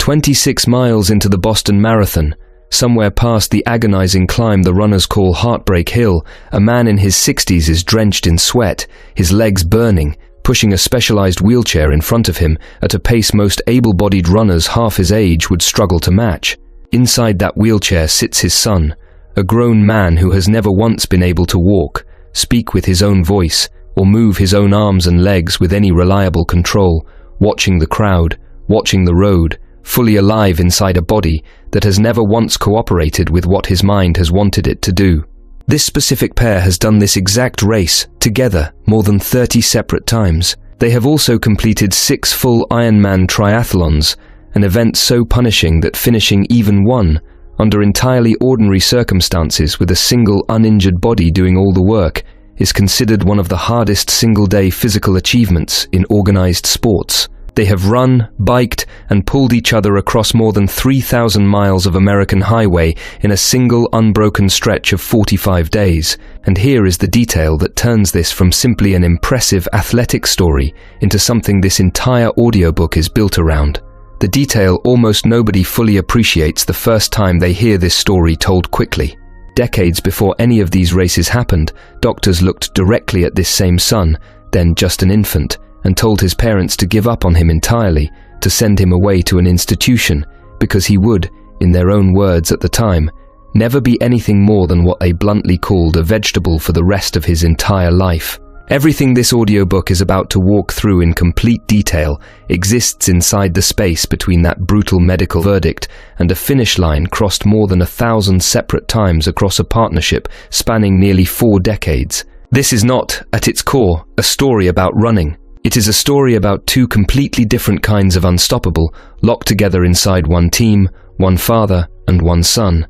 26 miles into the Boston Marathon, somewhere past the agonizing climb the runners call Heartbreak Hill, a man in his 60s is drenched in sweat, his legs burning, pushing a specialized wheelchair in front of him at a pace most able-bodied runners half his age would struggle to match. Inside that wheelchair sits his son, a grown man who has never once been able to walk, speak with his own voice, or move his own arms and legs with any reliable control, watching the crowd, watching the road, fully alive inside a body that has never once cooperated with what his mind has wanted it to do. This specific pair has done this exact race, together, more than 30 separate times. They have also completed 6 full Ironman triathlons, an event so punishing that finishing even one, under entirely ordinary circumstances with a single uninjured body doing all the work, is considered one of the hardest single-day physical achievements in organized sports. They have run, biked, and pulled each other across more than 3,000 miles of American highway in a single unbroken stretch of 45 days. And here is the detail that turns this from simply an impressive athletic story into something this entire audiobook is built around. The detail almost nobody fully appreciates the first time they hear this story told quickly. Decades before any of these races happened, doctors looked directly at this same son, then just an infant, and told his parents to give up on him entirely, to send him away to an institution, because he would, in their own words at the time, never be anything more than what they bluntly called a vegetable for the rest of his entire life. Everything this audiobook is about to walk through in complete detail exists inside the space between that brutal medical verdict and a finish line crossed more than 1,000 separate times across a partnership spanning nearly 4 decades. This is not, at its core, a story about running. It is a story about 2 completely different kinds of unstoppable, locked together inside one team, one father, and one son,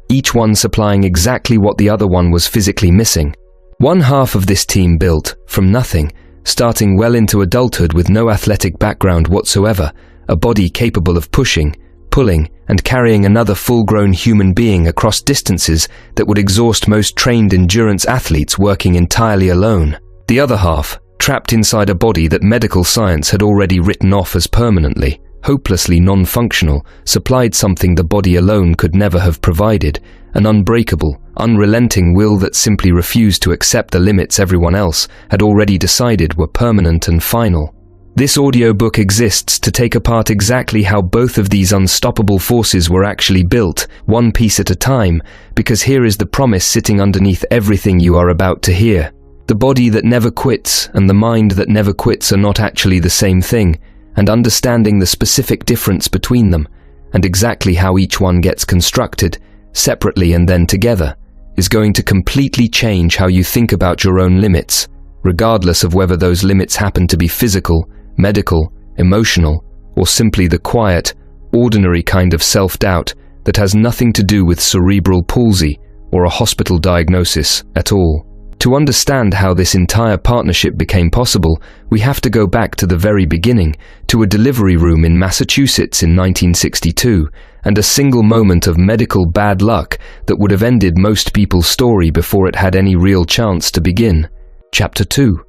each one supplying exactly what the other one was physically missing. One half of this team built, from nothing, starting well into adulthood with no athletic background whatsoever, a body capable of pushing, pulling, and carrying another full-grown human being across distances that would exhaust most trained endurance athletes working entirely alone. The other half, trapped inside a body that medical science had already written off as permanently, hopelessly non-functional, supplied something the body alone could never have provided, an unbreakable, unrelenting will that simply refused to accept the limits everyone else had already decided were permanent and final. This audiobook exists to take apart exactly how both of these unstoppable forces were actually built, one piece at a time, because here is the promise sitting underneath everything you are about to hear. The body that never quits and the mind that never quits are not actually the same thing, and understanding the specific difference between them, and exactly how each one gets constructed, separately and then together, is going to completely change how you think about your own limits, regardless of whether those limits happen to be physical, medical, emotional, or simply the quiet, ordinary kind of self-doubt that has nothing to do with cerebral palsy or a hospital diagnosis at all. To understand how this entire partnership became possible, we have to go back to the very beginning, to a delivery room in Massachusetts in 1962, and a single moment of medical bad luck that would have ended most people's story before it had any real chance to begin. Chapter 2.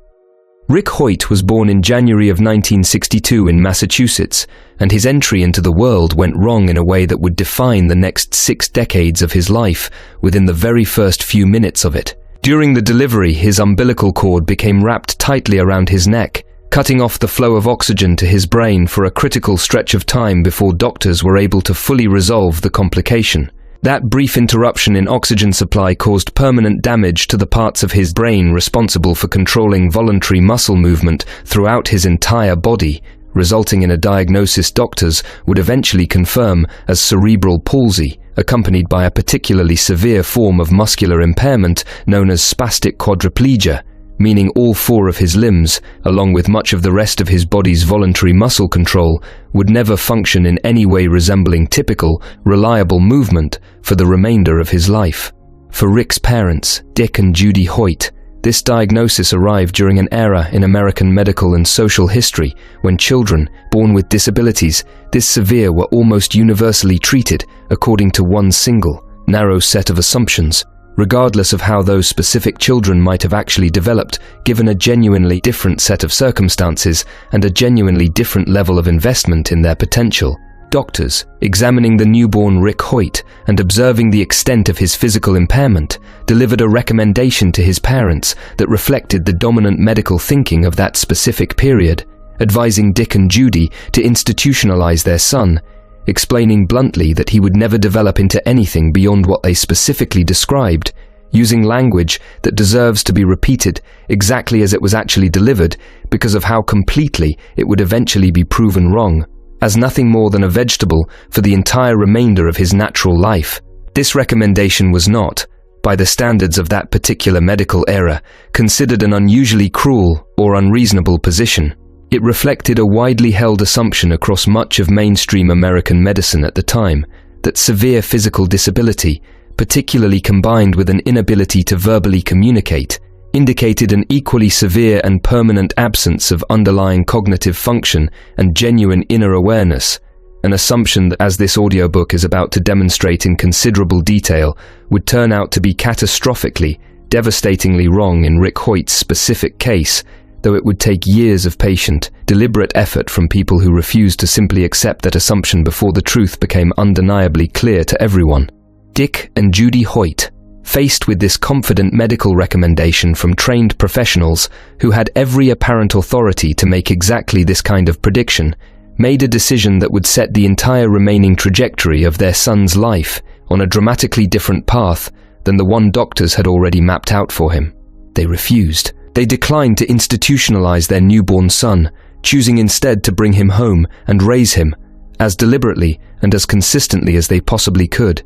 Rick Hoyt was born in January of 1962 in Massachusetts, and his entry into the world went wrong in a way that would define the next 6 decades of his life within the very first few minutes of it. During the delivery, his umbilical cord became wrapped tightly around his neck, cutting off the flow of oxygen to his brain for a critical stretch of time before doctors were able to fully resolve the complication. That brief interruption in oxygen supply caused permanent damage to the parts of his brain responsible for controlling voluntary muscle movement throughout his entire body, resulting in a diagnosis doctors would eventually confirm as cerebral palsy, accompanied by a particularly severe form of muscular impairment known as spastic quadriplegia, meaning all 4 of his limbs, along with much of the rest of his body's voluntary muscle control, would never function in any way resembling typical, reliable movement for the remainder of his life. For Rick's parents, Dick and Judy Hoyt, this diagnosis arrived during an era in American medical and social history when children, born with disabilities this severe were almost universally treated according to one single, narrow set of assumptions, regardless of how those specific children might have actually developed given a genuinely different set of circumstances and a genuinely different level of investment in their potential. Doctors, examining the newborn Rick Hoyt and observing the extent of his physical impairment, delivered a recommendation to his parents that reflected the dominant medical thinking of that specific period, advising Dick and Judy to institutionalize their son, explaining bluntly that he would never develop into anything beyond what they specifically described, using language that deserves to be repeated exactly as it was actually delivered because of how completely it would eventually be proven wrong, as nothing more than a vegetable for the entire remainder of his natural life. This recommendation was not, by the standards of that particular medical era, considered an unusually cruel or unreasonable position. It reflected a widely held assumption across much of mainstream American medicine at the time that severe physical disability, particularly combined with an inability to verbally communicate, indicated an equally severe and permanent absence of underlying cognitive function and genuine inner awareness, an assumption that, as this audiobook is about to demonstrate in considerable detail, would turn out to be catastrophically, devastatingly wrong in Rick Hoyt's specific case, though it would take years of patient, deliberate effort from people who refused to simply accept that assumption before the truth became undeniably clear to everyone. Dick and Judy Hoyt, faced with this confident medical recommendation from trained professionals who had every apparent authority to make exactly this kind of prediction, made a decision that would set the entire remaining trajectory of their son's life on a dramatically different path than the one doctors had already mapped out for him. They refused. They declined to institutionalize their newborn son, choosing instead to bring him home and raise him, as deliberately and as consistently as they possibly could,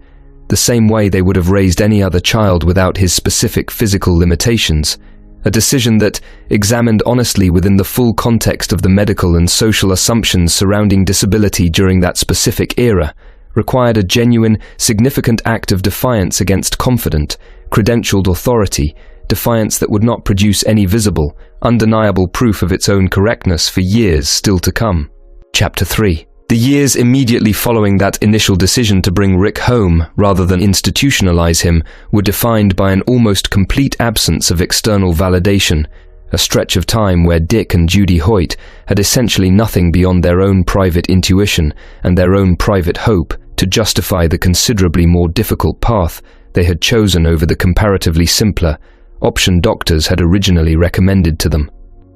the same way they would have raised any other child without his specific physical limitations, a decision that, examined honestly within the full context of the medical and social assumptions surrounding disability during that specific era, required a genuine, significant act of defiance against confident, credentialed authority, defiance that would not produce any visible, undeniable proof of its own correctness for years still to come. Chapter 3. The years immediately following that initial decision to bring Rick home rather than institutionalize him were defined by an almost complete absence of external validation, a stretch of time where Dick and Judy Hoyt had essentially nothing beyond their own private intuition and their own private hope to justify the considerably more difficult path they had chosen over the comparatively simpler option doctors had originally recommended to them.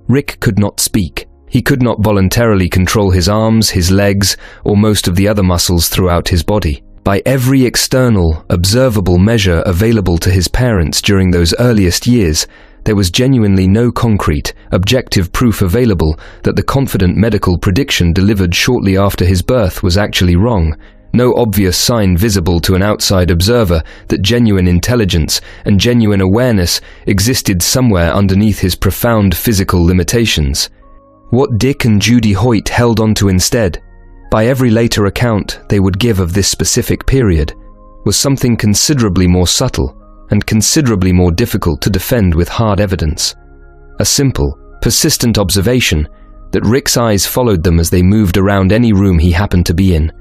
Rick could not speak. He could not voluntarily control his arms, his legs, or most of the other muscles throughout his body. By every external, observable measure available to his parents during those earliest years, there was genuinely no concrete, objective proof available that the confident medical prediction delivered shortly after his birth was actually wrong. No obvious sign visible to an outside observer that genuine intelligence and genuine awareness existed somewhere underneath his profound physical limitations. What Dick and Judy Hoyt held on to instead, by every later account they would give of this specific period, was something considerably more subtle and considerably more difficult to defend with hard evidence. A simple, persistent observation that Rick's eyes followed them as they moved around any room he happened to be in,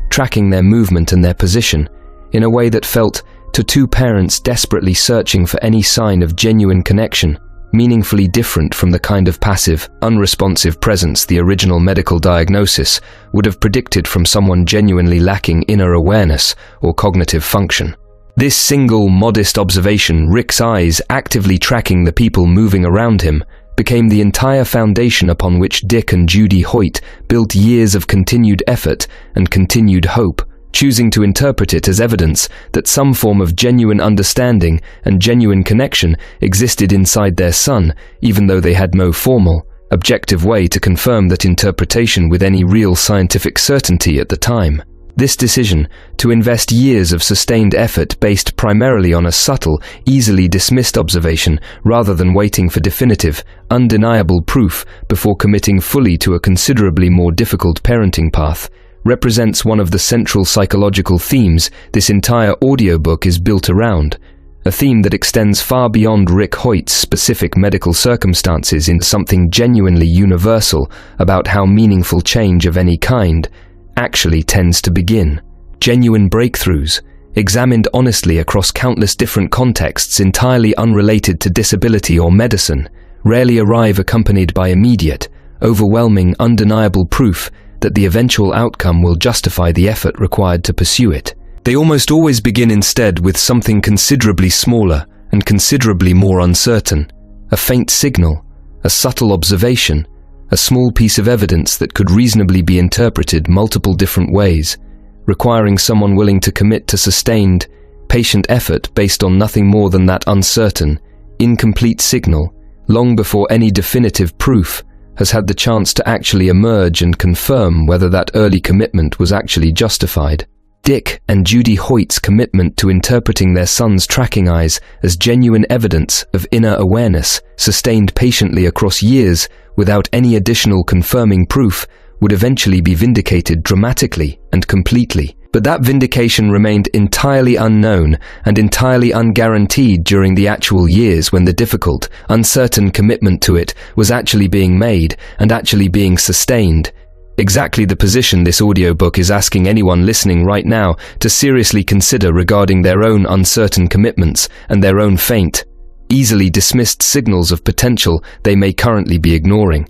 tracking their movement and their position in a way that felt to two parents desperately searching for any sign of genuine connection, meaningfully different from the kind of passive, unresponsive presence the original medical diagnosis would have predicted from someone genuinely lacking inner awareness or cognitive function. This single, modest observation, Rick's eyes actively tracking the people moving around him, became the entire foundation upon which Dick and Judy Hoyt built years of continued effort and continued hope, choosing to interpret it as evidence that some form of genuine understanding and genuine connection existed inside their son, even though they had no formal, objective way to confirm that interpretation with any real scientific certainty at the time. This decision, to invest years of sustained effort based primarily on a subtle, easily dismissed observation rather than waiting for definitive, undeniable proof before committing fully to a considerably more difficult parenting path, represents one of the central psychological themes this entire audiobook is built around, a theme that extends far beyond Rick Hoyt's specific medical circumstances into something genuinely universal about how meaningful change of any kind actually tends to begin. Genuine breakthroughs, examined honestly across countless different contexts entirely unrelated to disability or medicine, rarely arrive accompanied by immediate, overwhelming, undeniable proof that the eventual outcome will justify the effort required to pursue it. They almost always begin instead with something considerably smaller and considerably more uncertain, a faint signal, a subtle observation, a small piece of evidence that could reasonably be interpreted multiple different ways, requiring someone willing to commit to sustained, patient effort based on nothing more than that uncertain, incomplete signal, long before any definitive proof has had the chance to actually emerge and confirm whether that early commitment was actually justified. Dick and Judy Hoyt's commitment to interpreting their son's tracking eyes as genuine evidence of inner awareness, sustained patiently across years without any additional confirming proof, would eventually be vindicated dramatically and completely. But that vindication remained entirely unknown and entirely unguaranteed during the actual years when the difficult, uncertain commitment to it was actually being made and actually being sustained. Exactly the position this audiobook is asking anyone listening right now to seriously consider regarding their own uncertain commitments and their own faint, easily dismissed signals of potential they may currently be ignoring.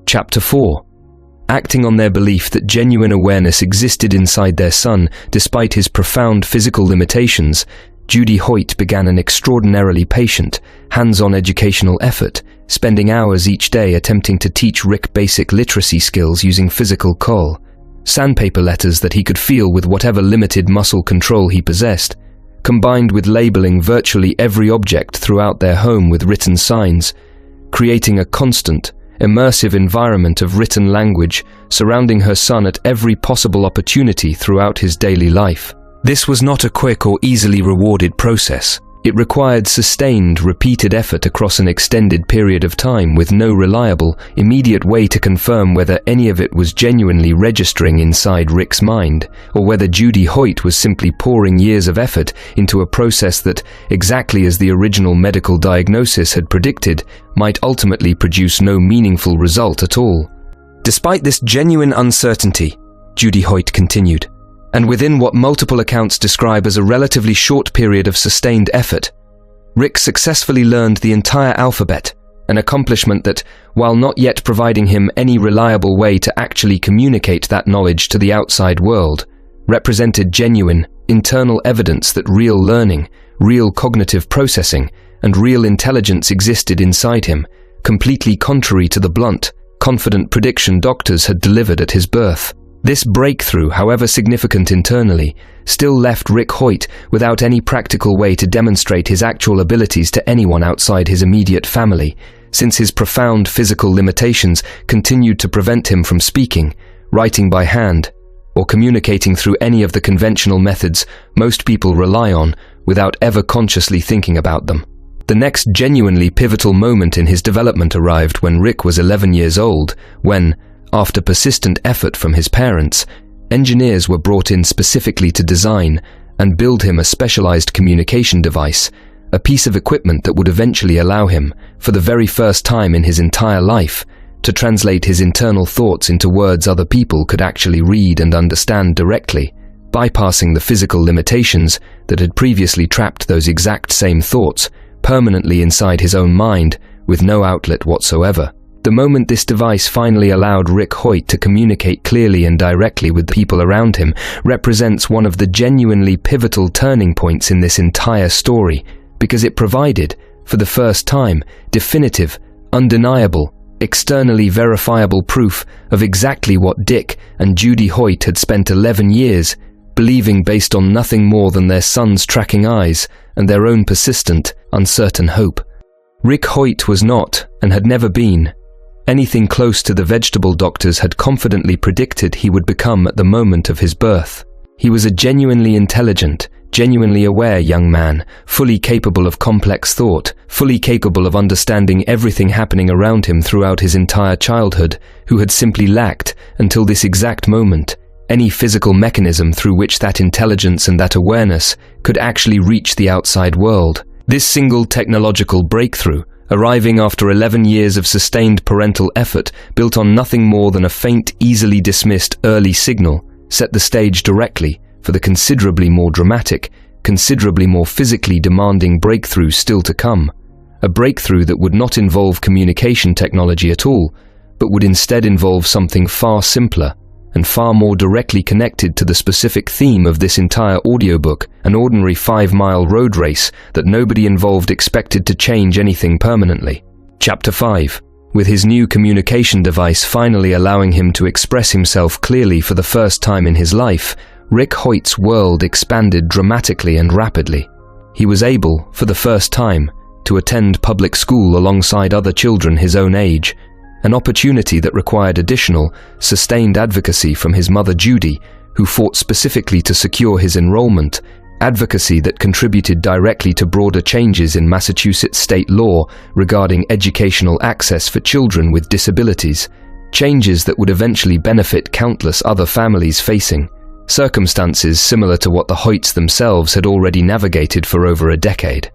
Chapter 4. Acting on their belief that genuine awareness existed inside their son despite his profound physical limitations, Judy Hoyt began an extraordinarily patient, hands-on educational effort, spending hours each day attempting to teach Rick basic literacy skills using physical call, sandpaper letters that he could feel with whatever limited muscle control he possessed, combined with labeling virtually every object throughout their home with written signs, creating a constant, immersive environment of written language surrounding her son at every possible opportunity throughout his daily life. This was not a quick or easily rewarded process. It required sustained, repeated effort across an extended period of time with no reliable, immediate way to confirm whether any of it was genuinely registering inside Rick's mind, or whether Judy Hoyt was simply pouring years of effort into a process that, exactly as the original medical diagnosis had predicted, might ultimately produce no meaningful result at all. Despite this genuine uncertainty, Judy Hoyt continued, and within what multiple accounts describe as a relatively short period of sustained effort, Rick successfully learned the entire alphabet, an accomplishment that, while not yet providing him any reliable way to actually communicate that knowledge to the outside world, represented genuine, internal evidence that real learning, real cognitive processing, and real intelligence existed inside him, completely contrary to the blunt, confident prediction doctors had delivered at his birth. This breakthrough, however significant internally, still left Rick Hoyt without any practical way to demonstrate his actual abilities to anyone outside his immediate family, since his profound physical limitations continued to prevent him from speaking, writing by hand, or communicating through any of the conventional methods most people rely on without ever consciously thinking about them. The next genuinely pivotal moment in his development arrived when Rick was 11 years old, when, after persistent effort from his parents, engineers were brought in specifically to design and build him a specialized communication device, a piece of equipment that would eventually allow him, for the very first time in his entire life, to translate his internal thoughts into words other people could actually read and understand directly, bypassing the physical limitations that had previously trapped those exact same thoughts permanently inside his own mind with no outlet whatsoever. The moment this device finally allowed Rick Hoyt to communicate clearly and directly with the people around him represents one of the genuinely pivotal turning points in this entire story, because it provided, for the first time, definitive, undeniable, externally verifiable proof of exactly what Dick and Judy Hoyt had spent 11 years believing based on nothing more than their son's tracking eyes and their own persistent, uncertain hope. Rick Hoyt was not, and had never been, anything close to the vegetable doctors had confidently predicted he would become at the moment of his birth. He was a genuinely intelligent, genuinely aware young man, fully capable of complex thought, fully capable of understanding everything happening around him throughout his entire childhood, who had simply lacked, until this exact moment, any physical mechanism through which that intelligence and that awareness could actually reach the outside world. This single technological breakthrough, arriving after 11 years of sustained parental effort built on nothing more than a faint, easily dismissed early signal, set the stage directly for the considerably more dramatic, considerably more physically demanding breakthrough still to come. A breakthrough that would not involve communication technology at all, but would instead involve something far simpler, and far more directly connected to the specific theme of this entire audiobook, an ordinary 5-mile road race that nobody involved expected to change anything permanently. Chapter 5. With his new communication device finally allowing him to express himself clearly for the first time in his life, Rick Hoyt's world expanded dramatically and rapidly. He was able, for the first time, to attend public school alongside other children his own age, an opportunity that required additional, sustained advocacy from his mother Judy, who fought specifically to secure his enrollment, advocacy that contributed directly to broader changes in Massachusetts state law regarding educational access for children with disabilities, changes that would eventually benefit countless other families facing circumstances similar to what the Hoyts themselves had already navigated for over a decade.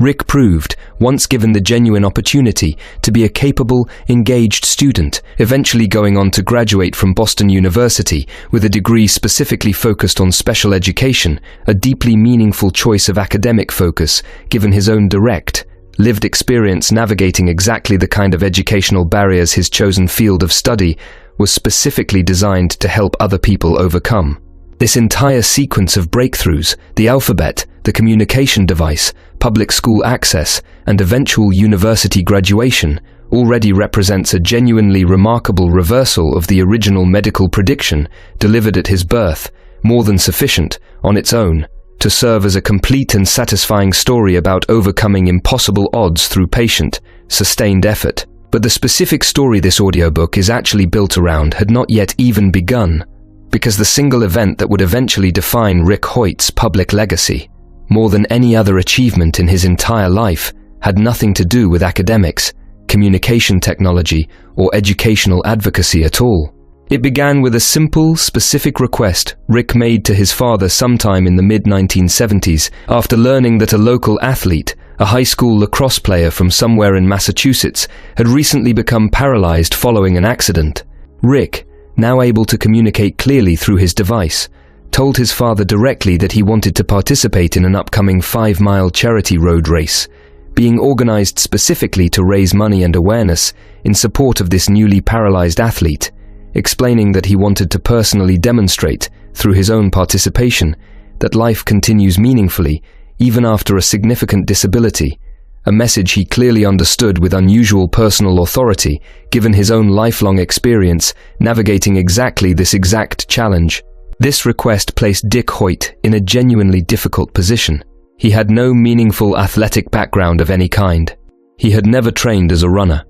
Rick proved, once given the genuine opportunity, to be a capable, engaged student, eventually going on to graduate from Boston University with a degree specifically focused on special education, a deeply meaningful choice of academic focus, given his own direct, lived experience navigating exactly the kind of educational barriers his chosen field of study was specifically designed to help other people overcome. This entire sequence of breakthroughs, the alphabet, the communication device, public school access, and eventual university graduation, already represents a genuinely remarkable reversal of the original medical prediction delivered at his birth, more than sufficient, on its own, to serve as a complete and satisfying story about overcoming impossible odds through patient, sustained effort. But the specific story this audiobook is actually built around had not yet even begun, because the single event that would eventually define Rick Hoyt's public legacy, more than any other achievement in his entire life, had nothing to do with academics, communication technology, or educational advocacy at all. It began with a simple, specific request Rick made to his father sometime in the mid-1970s after learning that a local athlete, a high school lacrosse player from somewhere in Massachusetts, had recently become paralyzed following an accident. Rick, now able to communicate clearly through his device, told his father directly that he wanted to participate in an upcoming 5-mile charity road race, being organized specifically to raise money and awareness in support of this newly paralyzed athlete, explaining that he wanted to personally demonstrate, through his own participation, that life continues meaningfully even after a significant disability, a message he clearly understood with unusual personal authority, given his own lifelong experience navigating exactly this exact challenge. This request placed Dick Hoyt in a genuinely difficult position. He had no meaningful athletic background of any kind. He had never trained as a runner.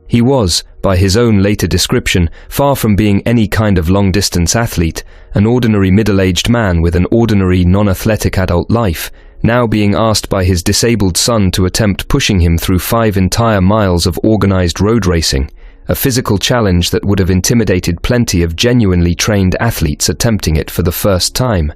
He was, by his own later description, far from being any kind of long-distance athlete, an ordinary middle-aged man with an ordinary non-athletic adult life, now being asked by his disabled son to attempt pushing him through 5 entire miles of organized road racing, a physical challenge that would have intimidated plenty of genuinely trained athletes attempting it for the first time,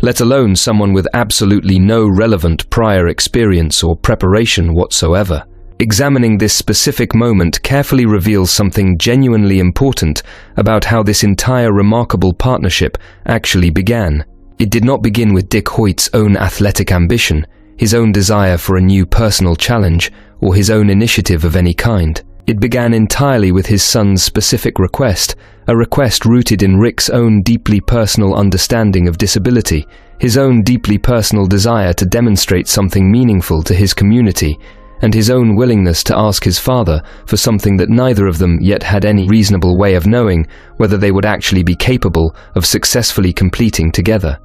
let alone someone with absolutely no relevant prior experience or preparation whatsoever. Examining this specific moment carefully reveals something genuinely important about how this entire remarkable partnership actually began. It did not begin with Dick Hoyt's own athletic ambition, his own desire for a new personal challenge, or his own initiative of any kind. It began entirely with his son's specific request, a request rooted in Rick's own deeply personal understanding of disability, his own deeply personal desire to demonstrate something meaningful to his community, and his own willingness to ask his father for something that neither of them yet had any reasonable way of knowing whether they would actually be capable of successfully completing together.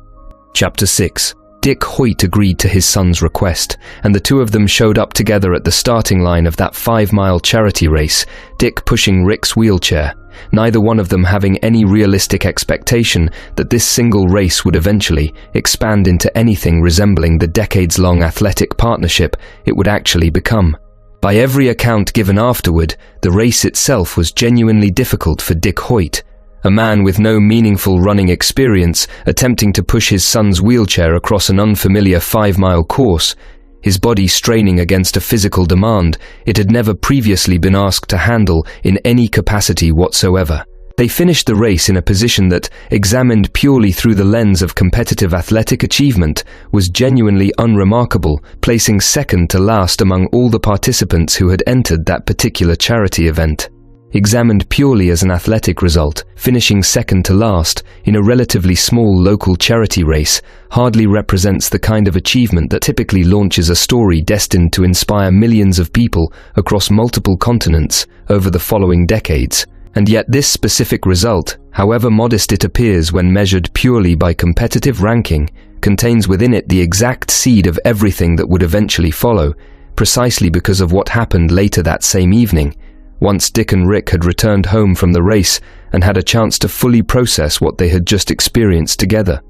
Chapter 6. Dick Hoyt agreed to his son's request, and the two of them showed up together at the starting line of that 5-mile charity race, Dick pushing Rick's wheelchair, neither one of them having any realistic expectation that this single race would eventually expand into anything resembling the decades-long athletic partnership it would actually become. By every account given afterward, the race itself was genuinely difficult for Dick Hoyt, a man with no meaningful running experience attempting to push his son's wheelchair across an unfamiliar 5-mile course, his body straining against a physical demand it had never previously been asked to handle in any capacity whatsoever. They finished the race in a position that, examined purely through the lens of competitive athletic achievement, was genuinely unremarkable, placing second to last among all the participants who had entered that particular charity event. examined purely as an athletic result, finishing second to last in a relatively small local charity race, hardly represents the kind of achievement that typically launches a story destined to inspire millions of people across multiple continents over the following decades. And yet this specific result, however modest it appears when measured purely by competitive ranking, contains within it the exact seed of everything that would eventually follow, precisely because of what happened later that same evening, once Dick and Rick had returned home from the race and had a chance to fully process what they had just experienced together.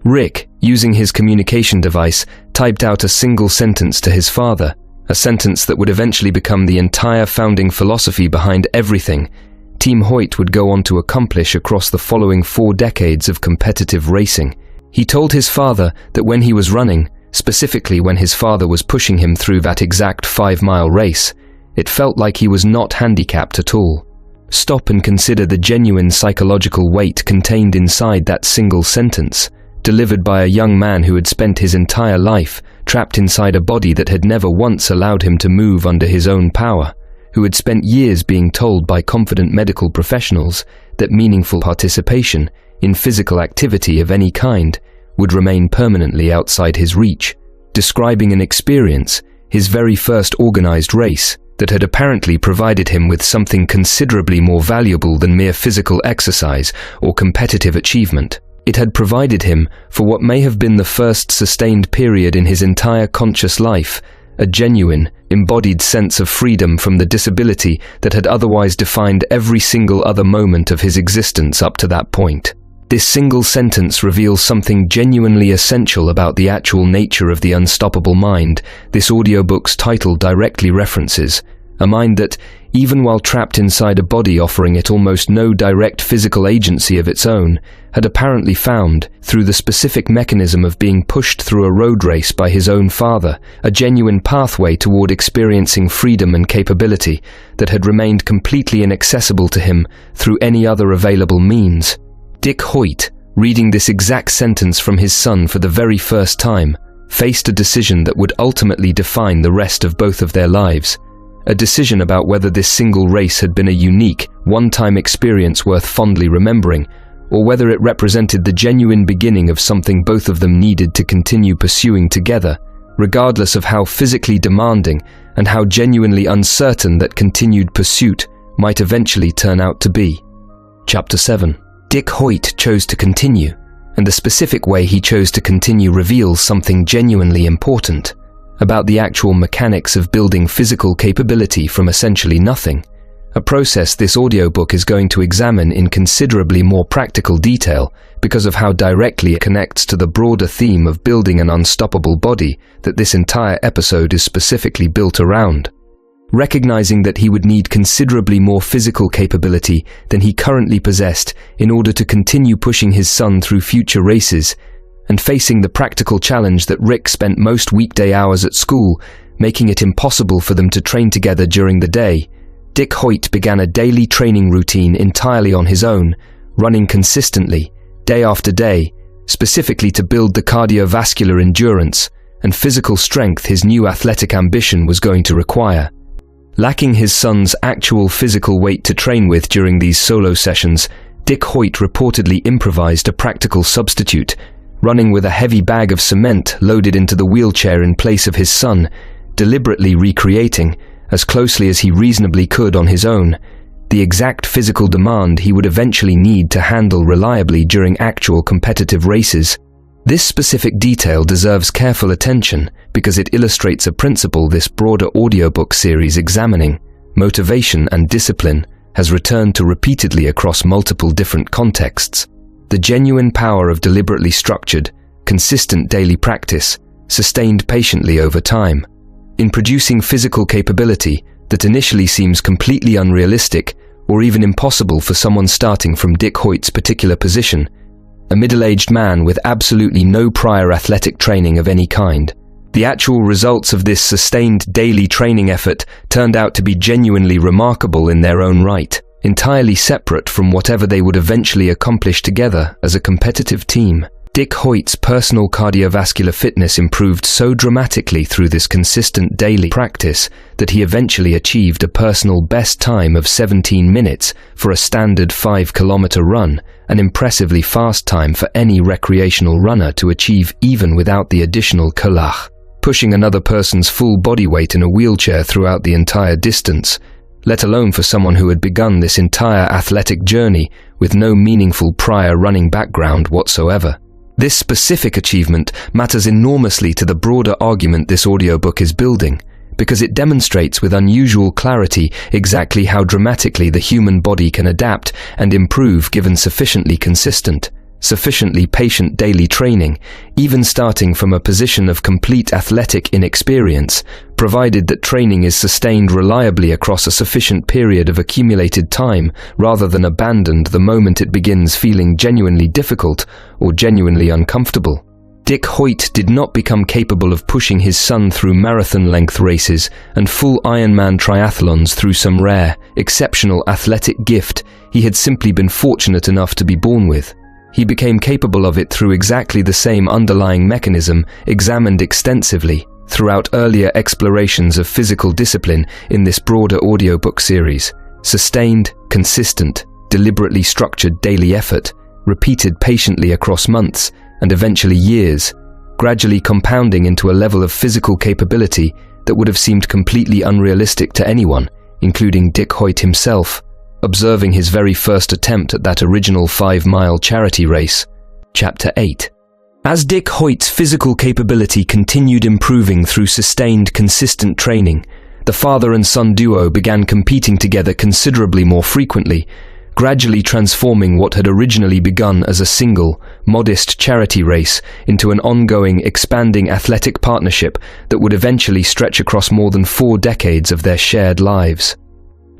Rick, using his communication device, typed out a single sentence to his father, a sentence that would eventually become the entire founding philosophy behind everything Team Hoyt would go on to accomplish across the following 4 decades of competitive racing. He told his father that when he was running, specifically when his father was pushing him through that exact 5-mile race, it felt like he was not handicapped at all. Stop and consider the genuine psychological weight contained inside that single sentence, delivered by a young man who had spent his entire life trapped inside a body that had never once allowed him to move under his own power, who had spent years being told by confident medical professionals that meaningful participation in physical activity of any kind would remain permanently outside his reach, describing an experience, his very first organized race, that had apparently provided him with something considerably more valuable than mere physical exercise or competitive achievement. It had provided him, for what may have been the first sustained period in his entire conscious life, a genuine, embodied sense of freedom from the disability that had otherwise defined every single other moment of his existence up to that point. This single sentence reveals something genuinely essential about the actual nature of the unstoppable mind this audiobook's title directly references, a mind that, even while trapped inside a body offering it almost no direct physical agency of its own, had apparently found, through the specific mechanism of being pushed through a road race by his own father, a genuine pathway toward experiencing freedom and capability that had remained completely inaccessible to him through any other available means. Dick Hoyt, reading this exact sentence from his son for the very first time, faced a decision that would ultimately define the rest of both of their lives. A decision about whether this single race had been a unique, one-time experience worth fondly remembering, or whether it represented the genuine beginning of something both of them needed to continue pursuing together, regardless of how physically demanding and how genuinely uncertain that continued pursuit might eventually turn out to be. Chapter 7. Dick Hoyt chose to continue, and the specific way he chose to continue reveals something genuinely important about the actual mechanics of building physical capability from essentially nothing, a process this audiobook is going to examine in considerably more practical detail because of how directly it connects to the broader theme of building an unstoppable body that this entire episode is specifically built around. Recognizing that he would need considerably more physical capability than he currently possessed in order to continue pushing his son through future races, and facing the practical challenge that Rick spent most weekday hours at school, making it impossible for them to train together during the day, Dick Hoyt began a daily training routine entirely on his own, running consistently, day after day, specifically to build the cardiovascular endurance and physical strength his new athletic ambition was going to require. Lacking his son's actual physical weight to train with during these solo sessions, Dick Hoyt reportedly improvised a practical substitute, running with a heavy bag of cement loaded into the wheelchair in place of his son, deliberately recreating, as closely as he reasonably could on his own, the exact physical demand he would eventually need to handle reliably during actual competitive races. This specific detail deserves careful attention because it illustrates a principle this broader audiobook series examining, motivation and discipline, has returned to repeatedly across multiple different contexts. The genuine power of deliberately structured, consistent daily practice, sustained patiently over time, in producing physical capability that initially seems completely unrealistic or even impossible for someone starting from Dick Hoyt's particular position, a middle-aged man with absolutely no prior athletic training of any kind. The actual results of this sustained daily training effort turned out to be genuinely remarkable in their own right, entirely separate from whatever they would eventually accomplish together as a competitive team. Dick Hoyt's personal cardiovascular fitness improved so dramatically through this consistent daily practice that he eventually achieved a personal best time of 17 minutes for a standard 5-kilometer run, an impressively fast time for any recreational runner to achieve even without the additional kalach, pushing another person's full body weight in a wheelchair throughout the entire distance, let alone for someone who had begun this entire athletic journey with no meaningful prior running background whatsoever. This specific achievement matters enormously to the broader argument this audiobook is building, because it demonstrates with unusual clarity exactly how dramatically the human body can adapt and improve given sufficiently consistent, sufficiently patient daily training, even starting from a position of complete athletic inexperience, provided that training is sustained reliably across a sufficient period of accumulated time rather than abandoned the moment it begins feeling genuinely difficult or genuinely uncomfortable. Dick Hoyt did not become capable of pushing his son through marathon-length races and full Ironman triathlons through some rare, exceptional athletic gift he had simply been fortunate enough to be born with. He became capable of it through exactly the same underlying mechanism examined extensively throughout earlier explorations of physical discipline in this broader audiobook series. Sustained, consistent, deliberately structured daily effort, repeated patiently across months and eventually years, gradually compounding into a level of physical capability that would have seemed completely unrealistic to anyone, including Dick Hoyt himself, observing his very first attempt at that original 5-mile charity race. Chapter 8. As Dick Hoyt's physical capability continued improving through sustained, consistent training, the father and son duo began competing together considerably more frequently, gradually transforming what had originally begun as a single, modest charity race into an ongoing, expanding athletic partnership that would eventually stretch across more than 4 decades of their shared lives.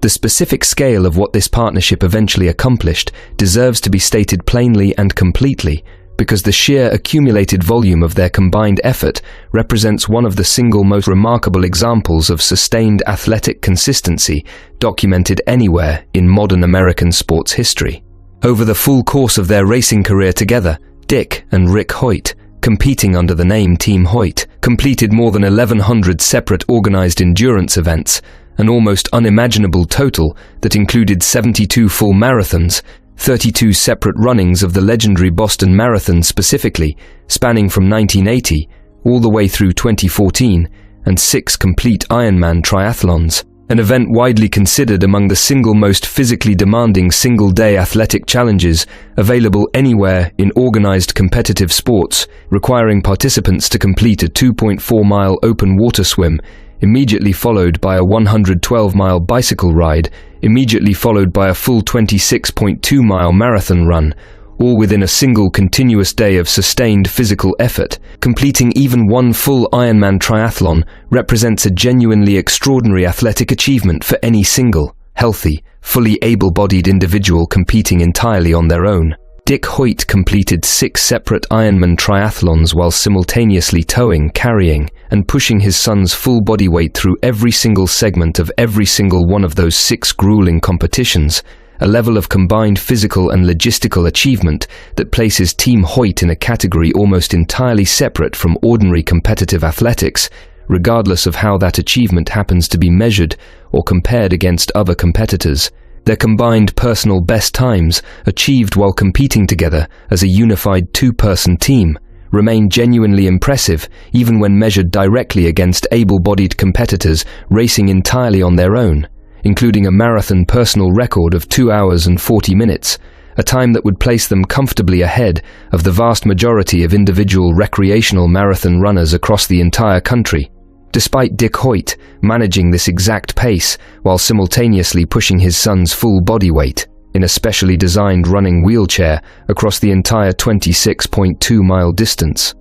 The specific scale of what this partnership eventually accomplished deserves to be stated plainly and completely, because the sheer accumulated volume of their combined effort represents one of the single most remarkable examples of sustained athletic consistency documented anywhere in modern American sports history. Over the full course of their racing career together, Dick and Rick Hoyt, competing under the name Team Hoyt, completed more than 1,100 separate organized endurance events, an almost unimaginable total that included 72 full marathons, 32 separate runnings of the legendary Boston Marathon specifically, spanning from 1980 all the way through 2014, and 6 complete Ironman triathlons, an event widely considered among the single most physically demanding single-day athletic challenges available anywhere in organized competitive sports, requiring participants to complete a 2.4-mile open water swim, immediately followed by a 112-mile bicycle ride, immediately followed by a full 26.2-mile marathon run, all within a single continuous day of sustained physical effort. Completing even one full Ironman triathlon represents a genuinely extraordinary athletic achievement for any single, healthy, fully able-bodied individual competing entirely on their own. Dick Hoyt completed 6 separate Ironman triathlons while simultaneously towing, carrying, and pushing his son's full body weight through every single segment of every single one of those 6 grueling competitions, a level of combined physical and logistical achievement that places Team Hoyt in a category almost entirely separate from ordinary competitive athletics, regardless of how that achievement happens to be measured or compared against other competitors. Their combined personal best times, achieved while competing together as a unified 2-person team, remain genuinely impressive even when measured directly against able-bodied competitors racing entirely on their own, including a marathon personal record of 2 hours and 40 minutes, a time that would place them comfortably ahead of the vast majority of individual recreational marathon runners across the entire country. Despite Dick Hoyt managing this exact pace while simultaneously pushing his son's full body weight in a specially designed running wheelchair across the entire 26.2-mile distance.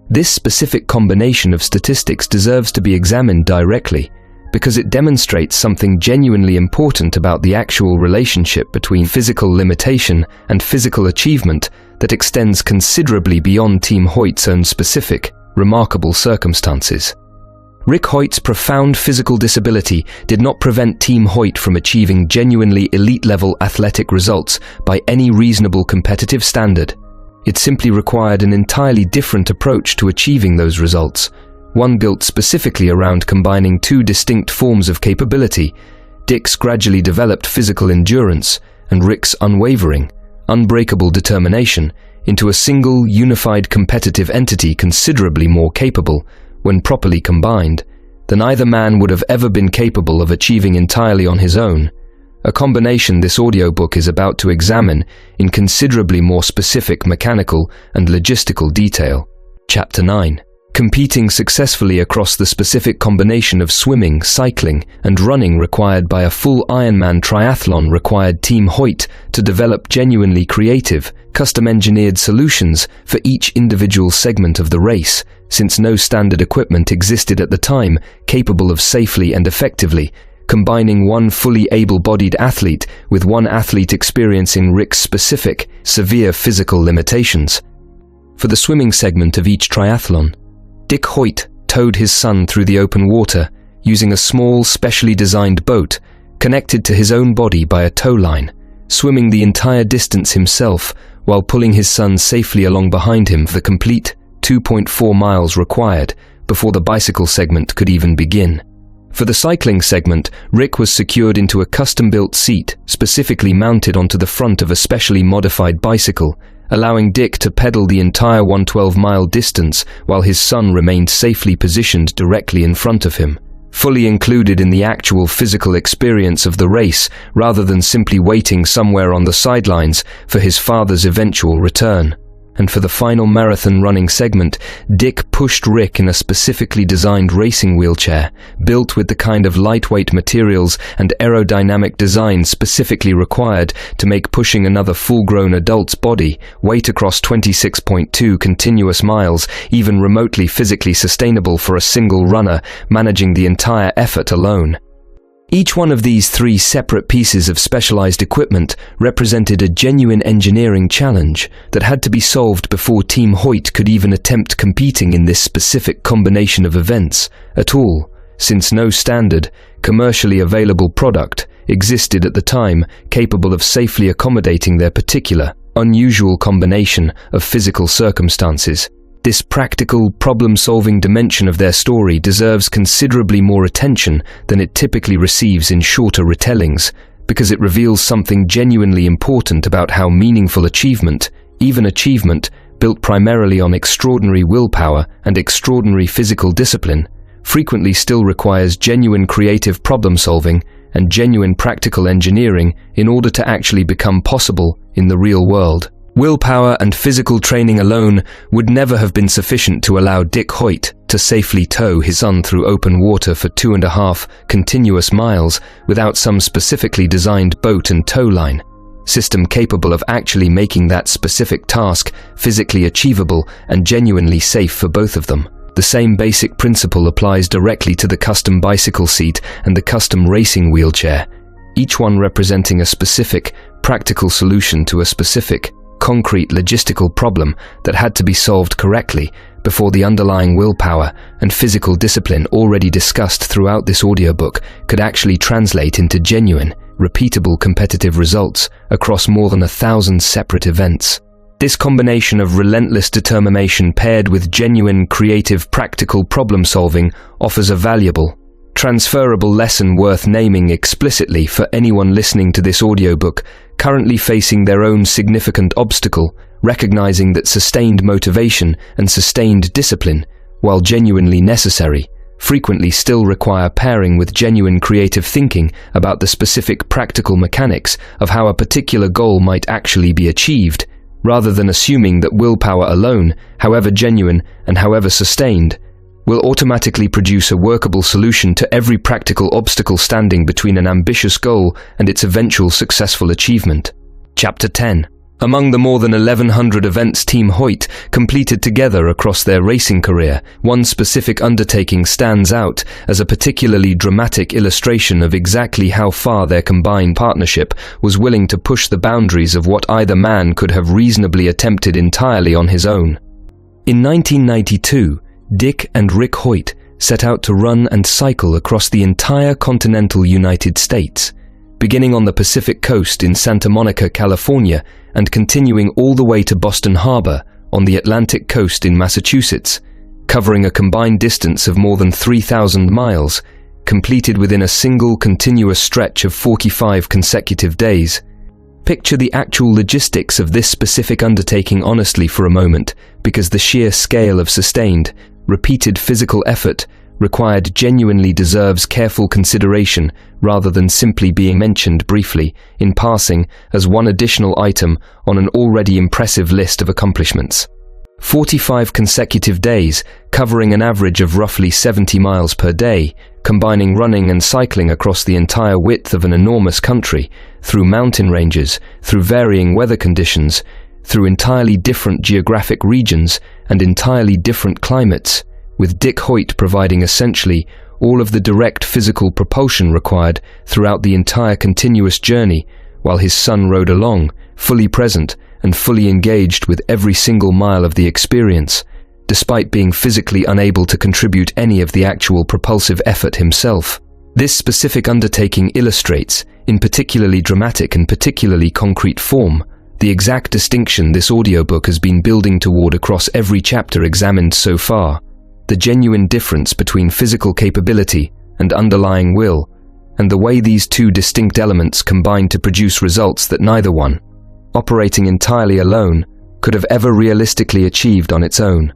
This specific combination of statistics deserves to be examined directly because it demonstrates something genuinely important about the actual relationship between physical limitation and physical achievement that extends considerably beyond Team Hoyt's own specific, remarkable circumstances. Rick Hoyt's profound physical disability did not prevent Team Hoyt from achieving genuinely elite-level athletic results by any reasonable competitive standard. It simply required an entirely different approach to achieving those results, one built specifically around combining two distinct forms of capability: Dick's gradually developed physical endurance and Rick's unwavering, unbreakable determination into a single, unified competitive entity considerably more capable, when properly combined, than either man would have ever been capable of achieving entirely on his own. A combination this audiobook is about to examine in considerably more specific mechanical and logistical detail. Chapter 9. Competing successfully across the specific combination of swimming, cycling, and running required by a full Ironman triathlon required Team Hoyt to develop genuinely creative, custom-engineered solutions for each individual segment of the race, since no standard equipment existed at the time capable of safely and effectively combining one fully able-bodied athlete with one athlete experiencing Rick's specific, severe physical limitations. For the swimming segment of each triathlon, Dick Hoyt towed his son through the open water using a small, specially designed boat connected to his own body by a tow line, swimming the entire distance himself while pulling his son safely along behind him for the complete 2.4 miles required before the bicycle segment could even begin. For the cycling segment, Rick was secured into a custom-built seat specifically mounted onto the front of a specially modified bicycle, allowing Dick to pedal the entire 112-mile distance while his son remained safely positioned directly in front of him, fully included in the actual physical experience of the race rather than simply waiting somewhere on the sidelines for his father's eventual return. And for the final marathon running segment, Dick pushed Rick in a specifically designed racing wheelchair, built with the kind of lightweight materials and aerodynamic design specifically required to make pushing another full-grown adult's body weight across 26.2 continuous miles even remotely physically sustainable for a single runner managing the entire effort alone. Each one of these three separate pieces of specialized equipment represented a genuine engineering challenge that had to be solved before Team Hoyt could even attempt competing in this specific combination of events at all, since no standard, commercially available product existed at the time capable of safely accommodating their particular, unusual combination of physical circumstances. This practical, problem-solving dimension of their story deserves considerably more attention than it typically receives in shorter retellings, because it reveals something genuinely important about how meaningful achievement, even achievement built primarily on extraordinary willpower and extraordinary physical discipline, frequently still requires genuine creative problem-solving and genuine practical engineering in order to actually become possible in the real world. Willpower and physical training alone would never have been sufficient to allow Dick Hoyt to safely tow his son through open water for 2.5 continuous miles without some specifically designed boat and tow line system capable of actually making that specific task physically achievable and genuinely safe for both of them. The same basic principle applies directly to the custom bicycle seat and the custom racing wheelchair, each one representing a specific, practical solution to a specific, concrete logistical problem that had to be solved correctly before the underlying willpower and physical discipline already discussed throughout this audiobook could actually translate into genuine, repeatable competitive results across more than 1,000 separate events. This combination of relentless determination paired with genuine, creative, practical problem-solving offers a valuable, transferable lesson worth naming explicitly for anyone listening to this audiobook currently facing their own significant obstacle, recognizing that sustained motivation and sustained discipline, while genuinely necessary, frequently still require pairing with genuine creative thinking about the specific practical mechanics of how a particular goal might actually be achieved, rather than assuming that willpower alone, however genuine and however sustained, will automatically produce a workable solution to every practical obstacle standing between an ambitious goal and its eventual successful achievement. Chapter 10. Among the more than 1,100 events Team Hoyt completed together across their racing career, one specific undertaking stands out as a particularly dramatic illustration of exactly how far their combined partnership was willing to push the boundaries of what either man could have reasonably attempted entirely on his own. In 1992, Dick and Rick Hoyt set out to run and cycle across the entire continental United States. beginning on the Pacific coast in Santa Monica, California, and continuing all the way to Boston Harbor on the Atlantic coast in Massachusetts, covering a combined distance of more than 3,000 miles, completed within a single continuous stretch of 45 consecutive days. Picture the actual logistics of this specific undertaking honestly for a moment, because the sheer scale of sustained, repeated physical effort required genuinely deserves careful consideration rather than simply being mentioned briefly, in passing, as one additional item on an already impressive list of accomplishments. 45 consecutive days, covering an average of roughly 70 miles per day, combining running and cycling across the entire width of an enormous country, through mountain ranges, through varying weather conditions, through entirely different geographic regions and entirely different climates, with Dick Hoyt providing essentially all of the direct physical propulsion required throughout the entire continuous journey, while his son rode along, fully present and fully engaged with every single mile of the experience, despite being physically unable to contribute any of the actual propulsive effort himself. This specific undertaking illustrates, in particularly dramatic and particularly concrete form, the exact distinction this audiobook has been building toward across every chapter examined so far, the genuine difference between physical capability and underlying will, and the way these two distinct elements combine to produce results that neither one, operating entirely alone, could have ever realistically achieved on its own.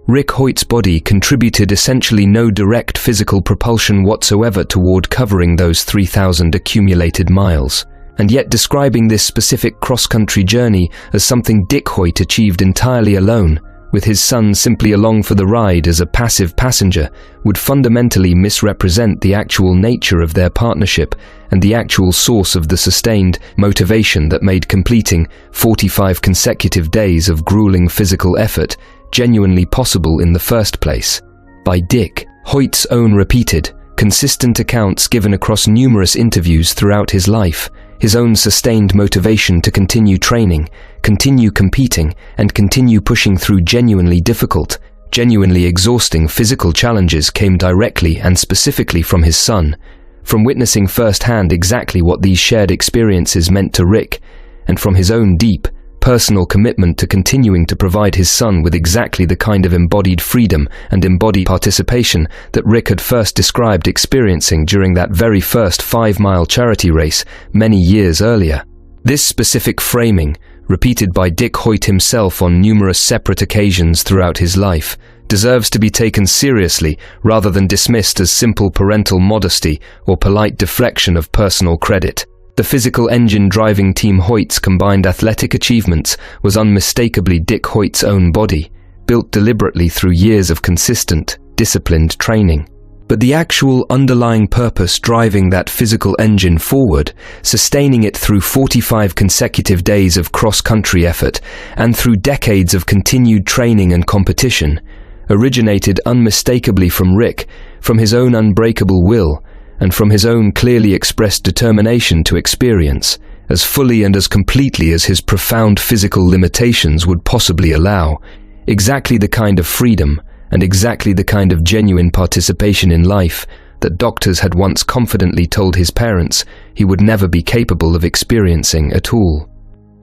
Rick Hoyt's body contributed essentially no direct physical propulsion whatsoever toward covering those 3,000 accumulated miles, and yet describing this specific cross-country journey as something Dick Hoyt achieved entirely alone, with his son simply along for the ride as a passive passenger, would fundamentally misrepresent the actual nature of their partnership and the actual source of the sustained motivation that made completing 45 consecutive days of grueling physical effort genuinely possible in the first place. By Dick Hoyt's own repeated, consistent accounts given across numerous interviews throughout his life, his own sustained motivation to continue training, continue competing, and continue pushing through genuinely difficult, genuinely exhausting physical challenges came directly and specifically from his son, from witnessing firsthand exactly what these shared experiences meant to Rick, and from his own deep, personal commitment to continuing to provide his son with exactly the kind of embodied freedom and embodied participation that Rick had first described experiencing during that very first 5-mile charity race many years earlier. This specific framing, repeated by Dick Hoyt himself on numerous separate occasions throughout his life, deserves to be taken seriously rather than dismissed as simple parental modesty or polite deflection of personal credit. The physical engine driving Team Hoyt's combined athletic achievements was unmistakably Dick Hoyt's own body, built deliberately through years of consistent, disciplined training. But the actual underlying purpose driving that physical engine forward, sustaining it through 45 consecutive days of cross-country effort and through decades of continued training and competition, originated unmistakably from Rick, from his own unbreakable will, and from his own clearly expressed determination to experience, as fully and as completely as his profound physical limitations would possibly allow, exactly the kind of freedom and exactly the kind of genuine participation in life that doctors had once confidently told his parents he would never be capable of experiencing at all.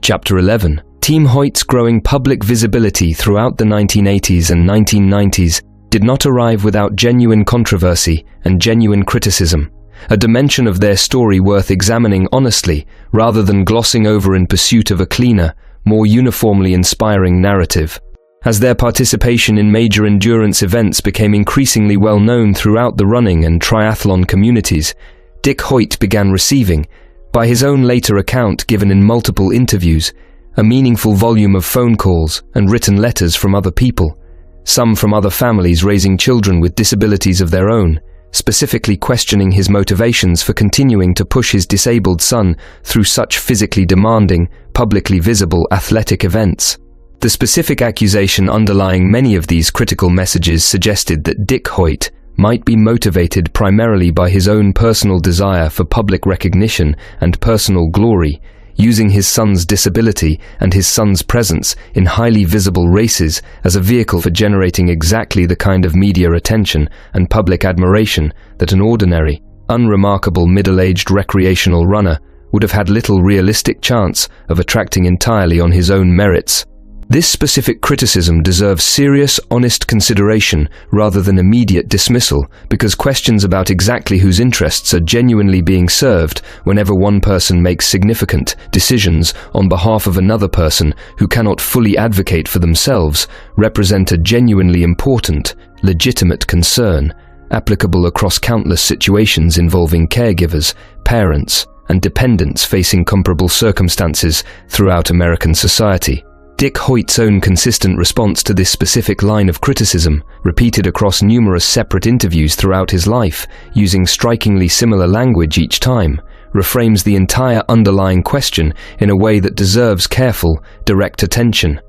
Chapter 11. Team Hoyt's growing public visibility throughout the 1980s and 1990s did not arrive without genuine controversy and genuine criticism, a dimension of their story worth examining honestly rather than glossing over in pursuit of a cleaner, more uniformly inspiring narrative. As their participation in major endurance events became increasingly well known throughout the running and triathlon communities, Dick Hoyt began receiving, by his own later account given in multiple interviews, a meaningful volume of phone calls and written letters from other people, some from other families raising children with disabilities of their own, specifically questioning his motivations for continuing to push his disabled son through such physically demanding, publicly visible athletic events. The specific accusation underlying many of these critical messages suggested that Dick Hoyt might be motivated primarily by his own personal desire for public recognition and personal glory, using his son's disability and his son's presence in highly visible races as a vehicle for generating exactly the kind of media attention and public admiration that an ordinary, unremarkable middle-aged recreational runner would have had little realistic chance of attracting entirely on his own merits. This specific criticism deserves serious, honest consideration rather than immediate dismissal, because questions about exactly whose interests are genuinely being served whenever one person makes significant decisions on behalf of another person who cannot fully advocate for themselves represent a genuinely important, legitimate concern, applicable across countless situations involving caregivers, parents, and dependents facing comparable circumstances throughout American society. Dick Hoyt's own consistent response to this specific line of criticism, repeated across numerous separate interviews throughout his life, using strikingly similar language each time, reframes the entire underlying question in a way that deserves careful, direct attention.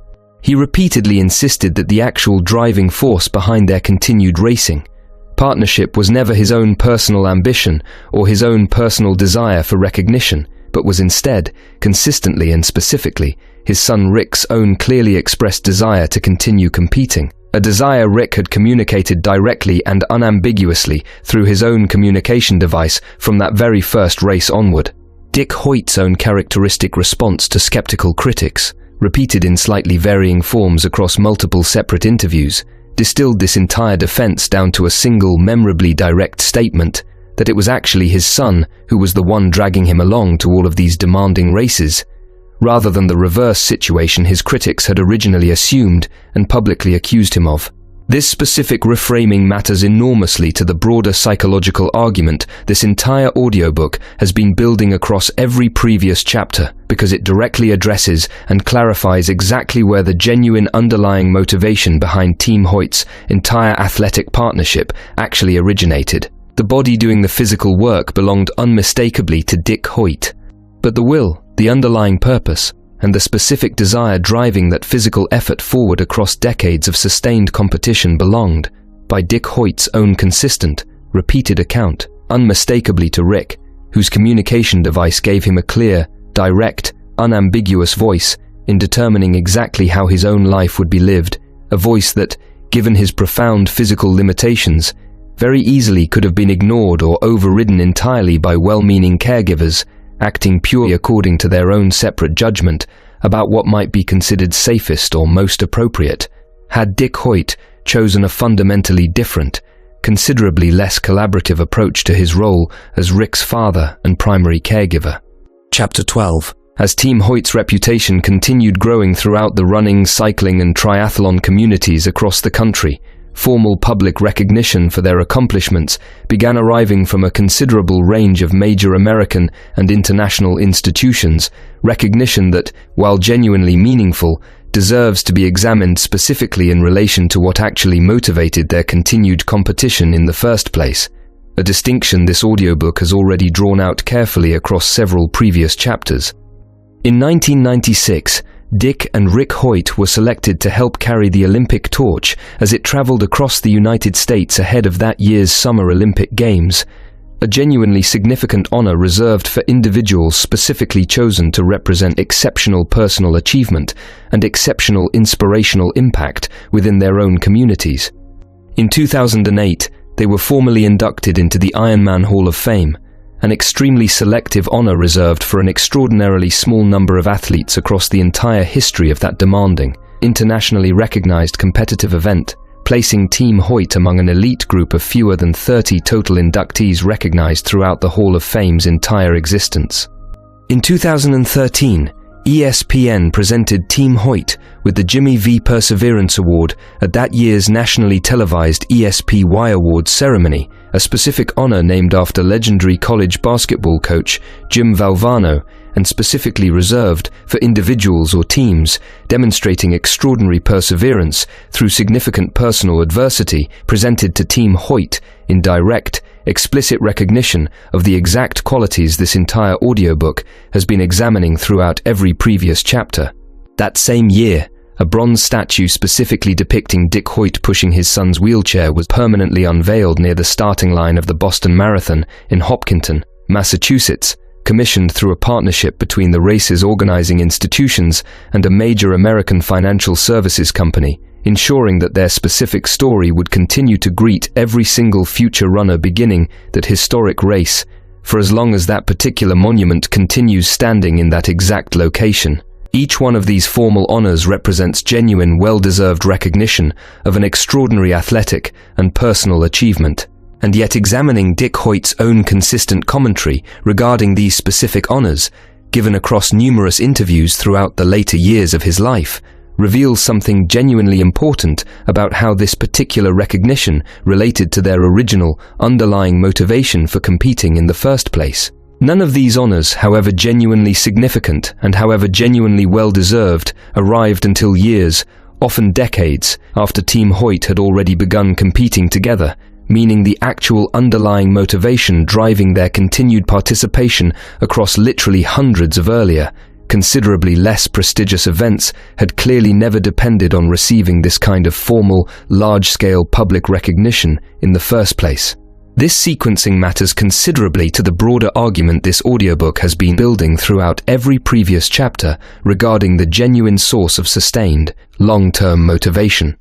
He repeatedly insisted that the actual driving force behind their continued racing, partnership, was never his own personal ambition or his own personal desire for recognition, but was instead, consistently and specifically, his son Rick's own clearly expressed desire to continue competing, a desire Rick had communicated directly and unambiguously through his own communication device from that very first race onward. Dick Hoyt's own characteristic response to skeptical critics, repeated in slightly varying forms across multiple separate interviews, distilled this entire defense down to a single memorably direct statement that it was actually his son who was the one dragging him along to all of these demanding races, rather than the reverse situation his critics had originally assumed and publicly accused him of. This specific reframing matters enormously to the broader psychological argument this entire audiobook has been building across every previous chapter, because it directly addresses and clarifies exactly where the genuine underlying motivation behind Team Hoyt's entire athletic partnership actually originated. The body doing the physical work belonged unmistakably to Dick Hoyt, but the will, the underlying purpose, and the specific desire driving that physical effort forward across decades of sustained competition belonged, by Dick Hoyt's own consistent, repeated account, unmistakably to Rick, whose communication device gave him a clear, direct, unambiguous voice in determining exactly how his own life would be lived, a voice that, given his profound physical limitations, very easily could have been ignored or overridden entirely by well-meaning caregivers, acting purely according to their own separate judgment about what might be considered safest or most appropriate, had Dick Hoyt chosen a fundamentally different, considerably less collaborative approach to his role as Rick's father and primary caregiver. Chapter 12. As Team Hoyt's reputation continued growing throughout the running, cycling, and triathlon communities across the country, formal public recognition for their accomplishments began arriving from a considerable range of major American and international institutions, recognition that, while genuinely meaningful, deserves to be examined specifically in relation to what actually motivated their continued competition in the first place, a distinction this audiobook has already drawn out carefully across several previous chapters. In 1996, Dick and Rick Hoyt were selected to help carry the Olympic torch as it traveled across the United States ahead of that year's Summer Olympic Games, a genuinely significant honor reserved for individuals specifically chosen to represent exceptional personal achievement and exceptional inspirational impact within their own communities. In 2008, they were formally inducted into the Ironman Hall of Fame, an extremely selective honor reserved for an extraordinarily small number of athletes across the entire history of that demanding, internationally recognized competitive event, placing Team Hoyt among an elite group of fewer than 30 total inductees recognized throughout the Hall of Fame's entire existence. In 2013, ESPN presented Team Hoyt with the Jimmy V Perseverance Award at that year's nationally televised ESPY Awards ceremony, a specific honor named after legendary college basketball coach Jim Valvano and specifically reserved for individuals or teams demonstrating extraordinary perseverance through significant personal adversity, presented to Team Hoyt in direct, explicit recognition of the exact qualities this entire audiobook has been examining throughout every previous chapter. That same year, a bronze statue specifically depicting Dick Hoyt pushing his son's wheelchair was permanently unveiled near the starting line of the Boston Marathon in Hopkinton, Massachusetts, commissioned through a partnership between the race's organizing institutions and a major American financial services company, ensuring that their specific story would continue to greet every single future runner beginning that historic race, for as long as that particular monument continues standing in that exact location. Each one of these formal honors represents genuine, well-deserved recognition of an extraordinary athletic and personal achievement. And yet examining Dick Hoyt's own consistent commentary regarding these specific honors, given across numerous interviews throughout the later years of his life, reveals something genuinely important about how this particular recognition related to their original, underlying motivation for competing in the first place. None of these honors, however genuinely significant and however genuinely well-deserved, arrived until years, often decades, after Team Hoyt had already begun competing together, meaning the actual underlying motivation driving their continued participation across literally hundreds of earlier, considerably less prestigious events had clearly never depended on receiving this kind of formal, large-scale public recognition in the first place. This sequencing matters considerably to the broader argument this audiobook has been building throughout every previous chapter regarding the genuine source of sustained, long-term motivation.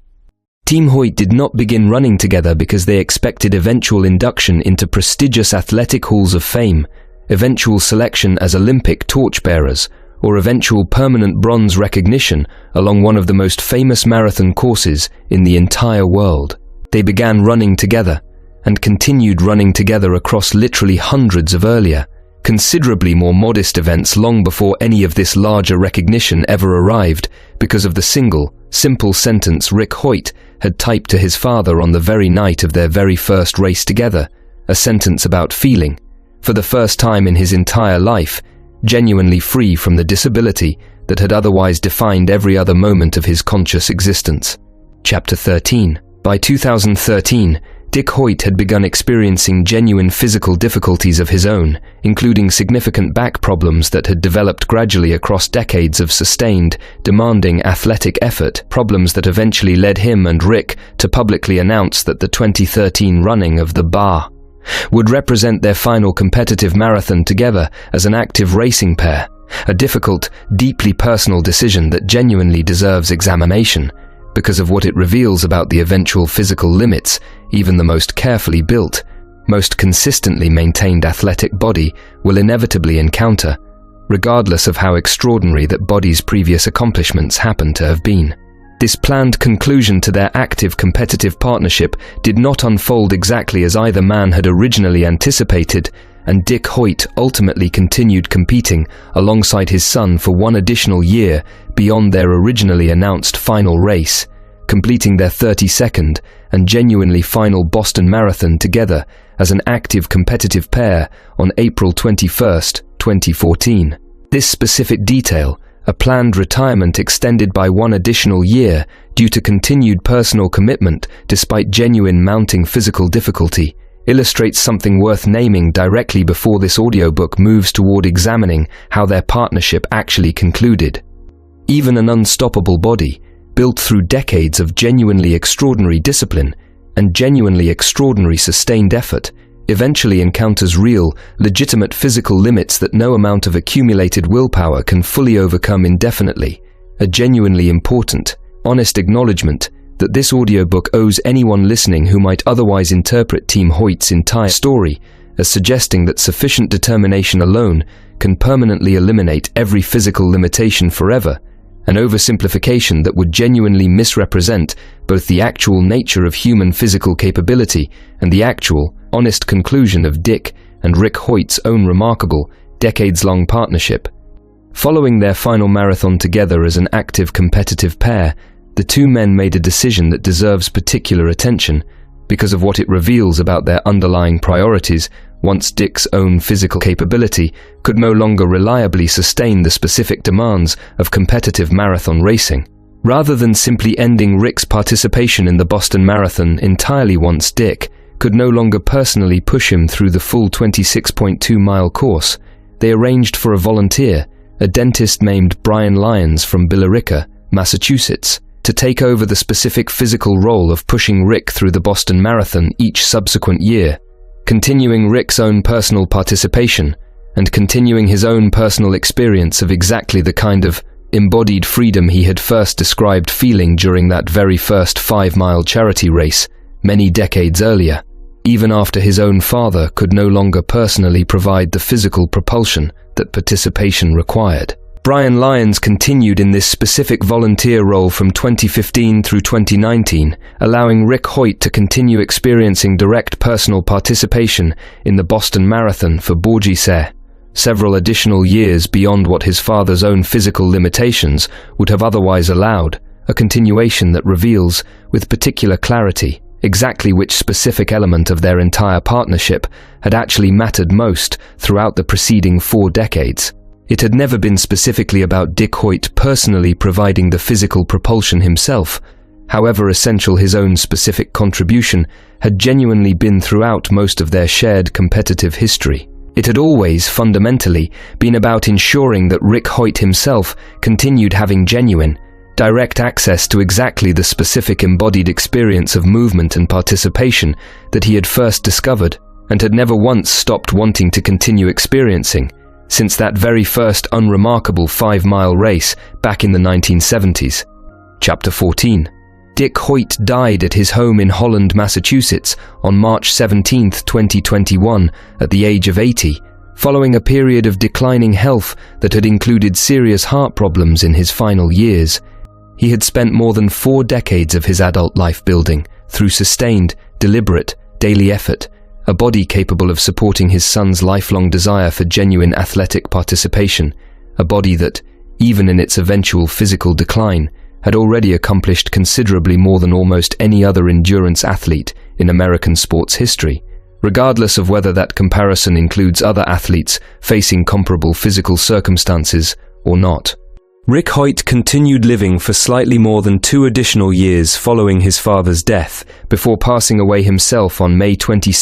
Team Hoyt did not begin running together because they expected eventual induction into prestigious athletic halls of fame, eventual selection as Olympic torchbearers, or eventual permanent bronze recognition along one of the most famous marathon courses in the entire world. They began running together, and continued running together across literally hundreds of earlier, considerably more modest events long before any of this larger recognition ever arrived, because of the simple sentence Rick Hoyt had typed to his father on the very night of their very first race together, a sentence about feeling, for the first time in his entire life, genuinely free from the disability that had otherwise defined every other moment of his conscious existence. Chapter 13. By 2013, Dick Hoyt had begun experiencing genuine physical difficulties of his own, including significant back problems that had developed gradually across decades of sustained, demanding athletic effort, problems that eventually led him and Rick to publicly announce that the 2013 running of the Bar would represent their final competitive marathon together as an active racing pair, a difficult, deeply personal decision that genuinely deserves examination, because of what it reveals about the eventual physical limits even the most carefully built, most consistently maintained athletic body will inevitably encounter, regardless of how extraordinary that body's previous accomplishments happen to have been. This planned conclusion to their active competitive partnership did not unfold exactly as either man had originally anticipated, and Dick Hoyt ultimately continued competing alongside his son for one additional year beyond their originally announced final race, completing their 32nd and genuinely final Boston Marathon together as an active competitive pair on April 21, 2014. This specific detail, a planned retirement extended by one additional year due to continued personal commitment despite genuine mounting physical difficulty, illustrates something worth naming directly before this audiobook moves toward examining how their partnership actually concluded. Even an unstoppable body, built through decades of genuinely extraordinary discipline and genuinely extraordinary sustained effort, eventually encounters real, legitimate physical limits that no amount of accumulated willpower can fully overcome indefinitely, a genuinely important, honest acknowledgement that this audiobook owes anyone listening who might otherwise interpret Team Hoyt's entire story as suggesting that sufficient determination alone can permanently eliminate every physical limitation forever, an oversimplification that would genuinely misrepresent both the actual nature of human physical capability and the actual, honest conclusion of Dick and Rick Hoyt's own remarkable, decades-long partnership. Following their final marathon together as an active competitive pair, the two men made a decision that deserves particular attention because of what it reveals about their underlying priorities once Dick's own physical capability could no longer reliably sustain the specific demands of competitive marathon racing. Rather than simply ending Rick's participation in the Boston Marathon entirely once Dick could no longer personally push him through the full 26.2-mile course, they arranged for a volunteer, a dentist named Brian Lyons from Billerica, Massachusetts, to take over the specific physical role of pushing Rick through the Boston Marathon each subsequent year, continuing Rick's own personal participation and continuing his own personal experience of exactly the kind of embodied freedom he had first described feeling during that very first 5-mile charity race, many decades earlier, even after his own father could no longer personally provide the physical propulsion that participation required. Brian Lyons continued in this specific volunteer role from 2015 through 2019, allowing Rick Hoyt to continue experiencing direct personal participation in the Boston Marathon for Bourgesais, several additional years beyond what his father's own physical limitations would have otherwise allowed, a continuation that reveals, with particular clarity, exactly which specific element of their entire partnership had actually mattered most throughout the preceding 4 decades. It had never been specifically about Dick Hoyt personally providing the physical propulsion himself. However essential his own specific contribution had genuinely been throughout most of their shared competitive history. It had always, fundamentally, been about ensuring that Rick Hoyt himself continued having genuine, direct access to exactly the specific embodied experience of movement and participation that he had first discovered and had never once stopped wanting to continue experiencing, since that very first unremarkable 5-mile race back in the 1970s. Chapter 14. Dick Hoyt died at his home in Holland, Massachusetts on March 17, 2021, at the age of 80, following a period of declining health that had included serious heart problems in his final years. He had spent more than 4 decades of his adult life building, through sustained, deliberate, daily effort, a body capable of supporting his son's lifelong desire for genuine athletic participation, a body that, even in its eventual physical decline, had already accomplished considerably more than almost any other endurance athlete in American sports history, regardless of whether that comparison includes other athletes facing comparable physical circumstances or not. Rick Hoyt continued living for slightly more than 2 additional years following his father's death, before passing away himself on May 22,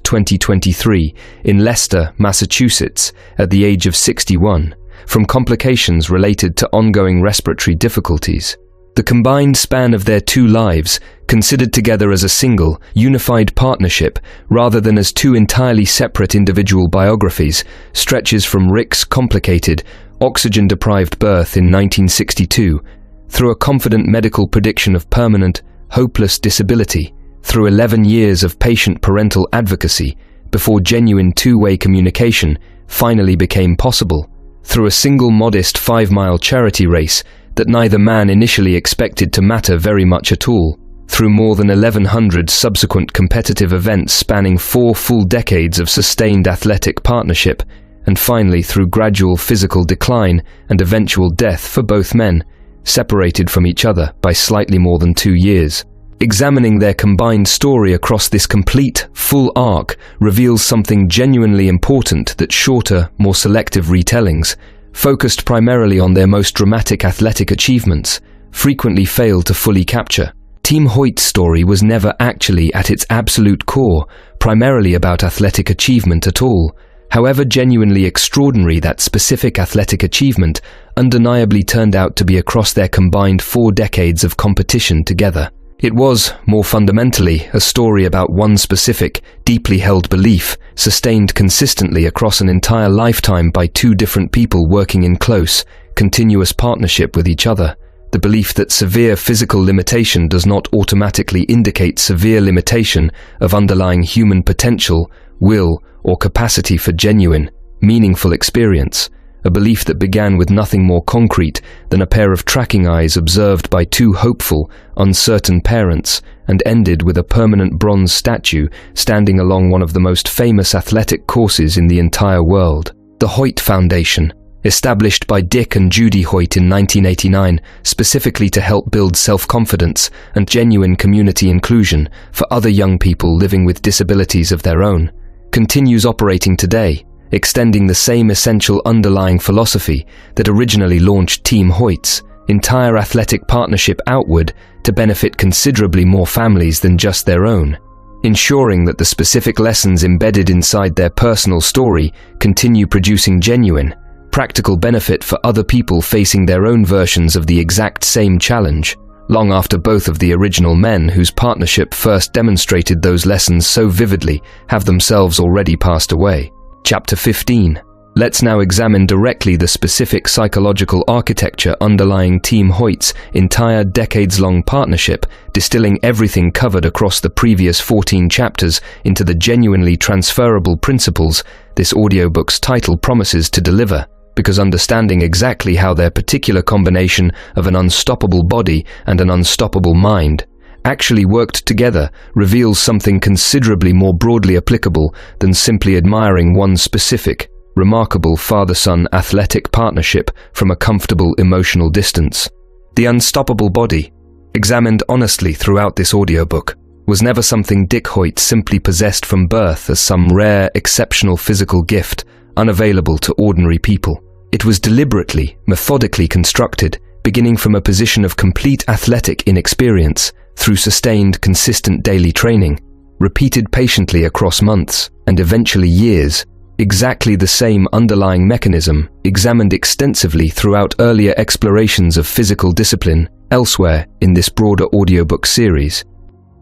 2023, in Leicester, Massachusetts, at the age of 61, from complications related to ongoing respiratory difficulties. The combined span of their 2 lives, considered together as a single, unified partnership rather than as 2 entirely separate individual biographies, stretches from Rick's complicated, oxygen-deprived birth in 1962, through a confident medical prediction of permanent, hopeless disability, through 11 years of patient parental advocacy, before genuine 2-way communication finally became possible, through a single modest 5-mile charity race that neither man initially expected to matter very much at all, through more than 1,100 subsequent competitive events spanning 4 full decades of sustained athletic partnership, and finally through gradual physical decline and eventual death for both men, separated from each other by slightly more than 2 years. Examining their combined story across this complete, full arc reveals something genuinely important that shorter, more selective retellings, focused primarily on their most dramatic athletic achievements, frequently fail to fully capture. Team Hoyt's story was never actually, at its absolute core, primarily about athletic achievement at all. However genuinely extraordinary that specific athletic achievement undeniably turned out to be across their combined 4 decades of competition together. It was, more fundamentally, a story about one specific, deeply held belief, sustained consistently across an entire lifetime by 2 different people working in close, continuous partnership with each other. The belief that severe physical limitation does not automatically indicate severe limitation of underlying human potential, will, or capacity for genuine, meaningful experience, a belief that began with nothing more concrete than a pair of tracking eyes observed by 2 hopeful, uncertain parents, and ended with a permanent bronze statue standing along one of the most famous athletic courses in the entire world. The Hoyt Foundation, established by Dick and Judy Hoyt in 1989, specifically to help build self-confidence and genuine community inclusion for other young people living with disabilities of their own, continues operating today, extending the same essential underlying philosophy that originally launched Team Hoyt's entire athletic partnership outward to benefit considerably more families than just their own, ensuring that the specific lessons embedded inside their personal story continue producing genuine, practical benefit for other people facing their own versions of the exact same challenge, long after both of the original men whose partnership first demonstrated those lessons so vividly have themselves already passed away. Chapter 15. Let's now examine directly the specific psychological architecture underlying Team Hoyt's entire decades-long partnership, distilling everything covered across the previous 14 chapters into the genuinely transferable principles this audiobook's title promises to deliver, because understanding exactly how their particular combination of an unstoppable body and an unstoppable mind actually worked together reveals something considerably more broadly applicable than simply admiring one specific, remarkable father-son athletic partnership from a comfortable emotional distance. The unstoppable body, examined honestly throughout this audiobook, was never something Dick Hoyt simply possessed from birth as some rare, exceptional physical gift unavailable to ordinary people. It was deliberately, methodically constructed, beginning from a position of complete athletic inexperience, through sustained, consistent daily training, repeated patiently across months, and eventually years. Exactly the same underlying mechanism, examined extensively throughout earlier explorations of physical discipline elsewhere in this broader audiobook series.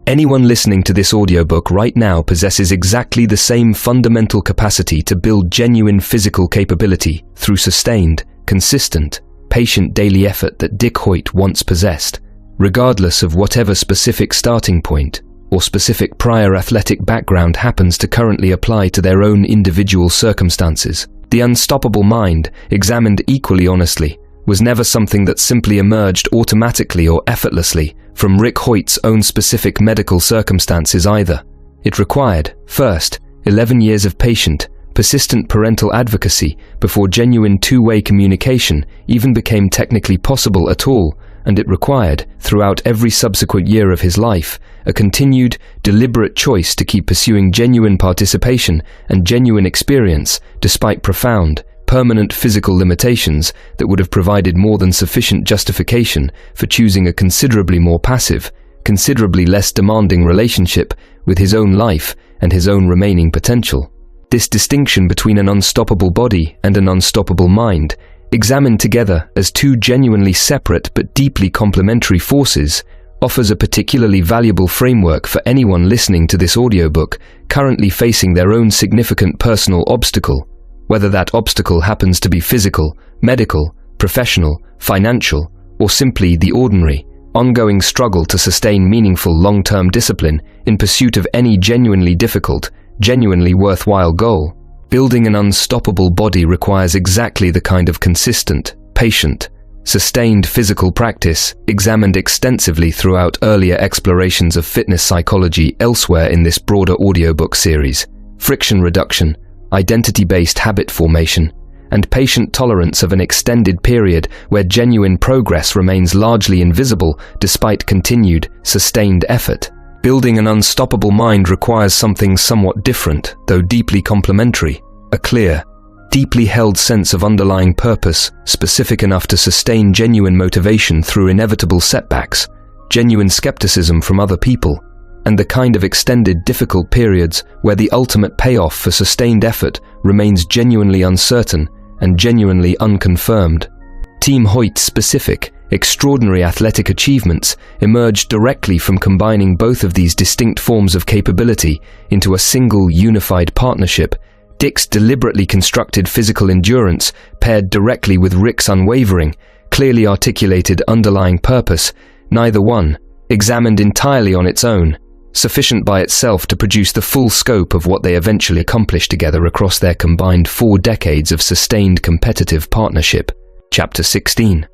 Anyone listening to this audiobook right now possesses exactly the same fundamental capacity to build genuine physical capability through sustained, consistent, patient daily effort that Dick Hoyt once possessed, regardless of whatever specific starting point or specific prior athletic background happens to currently apply to their own individual circumstances. The unstoppable mind, examined equally honestly, was never something that simply emerged automatically or effortlessly from Rick Hoyt's own specific medical circumstances either. It required, first, 11 years of patient, persistent parental advocacy before genuine two-way communication even became technically possible at all, and it required, throughout every subsequent year of his life, a continued, deliberate choice to keep pursuing genuine participation and genuine experience despite profound, permanent physical limitations that would have provided more than sufficient justification for choosing a considerably more passive, considerably less demanding relationship with his own life and his own remaining potential. This distinction between an unstoppable body and an unstoppable mind, examined together as two genuinely separate but deeply complementary forces, offers a particularly valuable framework for anyone listening to this audiobook currently facing their own significant personal obstacle, whether that obstacle happens to be physical, medical, professional, financial, or simply the ordinary, ongoing struggle to sustain meaningful long-term discipline in pursuit of any genuinely difficult, genuinely worthwhile goal. Building an unstoppable body requires exactly the kind of consistent, patient, sustained physical practice examined extensively throughout earlier explorations of fitness psychology elsewhere in this broader audiobook series. Friction reduction, identity-based habit formation, and patient tolerance of an extended period where genuine progress remains largely invisible despite continued, sustained effort. Building an unstoppable mind requires something somewhat different, though deeply complementary: a clear, deeply held sense of underlying purpose, specific enough to sustain genuine motivation through inevitable setbacks, genuine skepticism from other people, and the kind of extended difficult periods where the ultimate payoff for sustained effort remains genuinely uncertain and genuinely unconfirmed. Team Hoyt's specific, extraordinary athletic achievements emerged directly from combining both of these distinct forms of capability into a single unified partnership. Dick's deliberately constructed physical endurance paired directly with Rick's unwavering, clearly articulated underlying purpose, neither one, examined entirely on its own, sufficient by itself to produce the full scope of what they eventually accomplished together across their combined 4 decades of sustained competitive partnership. Chapter 16.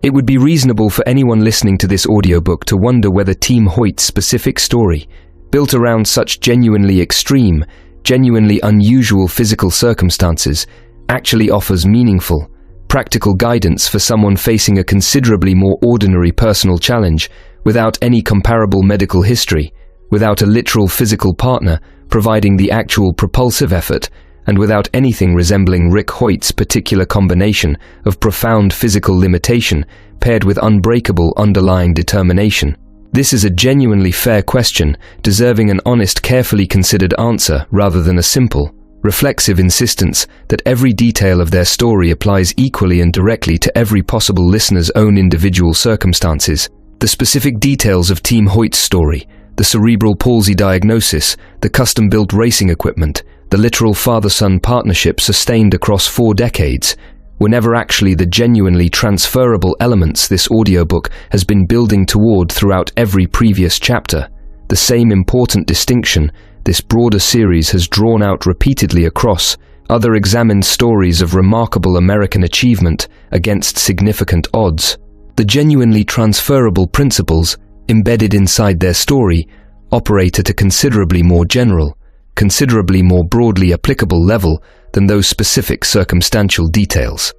It would be reasonable for anyone listening to this audiobook to wonder whether Team Hoyt's specific story, built around such genuinely extreme, genuinely unusual physical circumstances, actually offers meaningful, practical guidance for someone facing a considerably more ordinary personal challenge, without any comparable medical history, without a literal physical partner providing the actual propulsive effort, and without anything resembling Rick Hoyt's particular combination of profound physical limitation paired with unbreakable underlying determination. This is a genuinely fair question, deserving an honest, carefully considered answer rather than a simple, reflexive insistence that every detail of their story applies equally and directly to every possible listener's own individual circumstances. The specific details of Team Hoyt's story, the cerebral palsy diagnosis, the custom-built racing equipment, the literal father-son partnership sustained across 4 decades, were never actually the genuinely transferable elements this audiobook has been building toward throughout every previous chapter. The same important distinction this broader series has drawn out repeatedly across other examined stories of remarkable American achievement against significant odds. The genuinely transferable principles embedded inside their story operate at a considerably more general, considerably more broadly applicable level than those specific circumstantial details.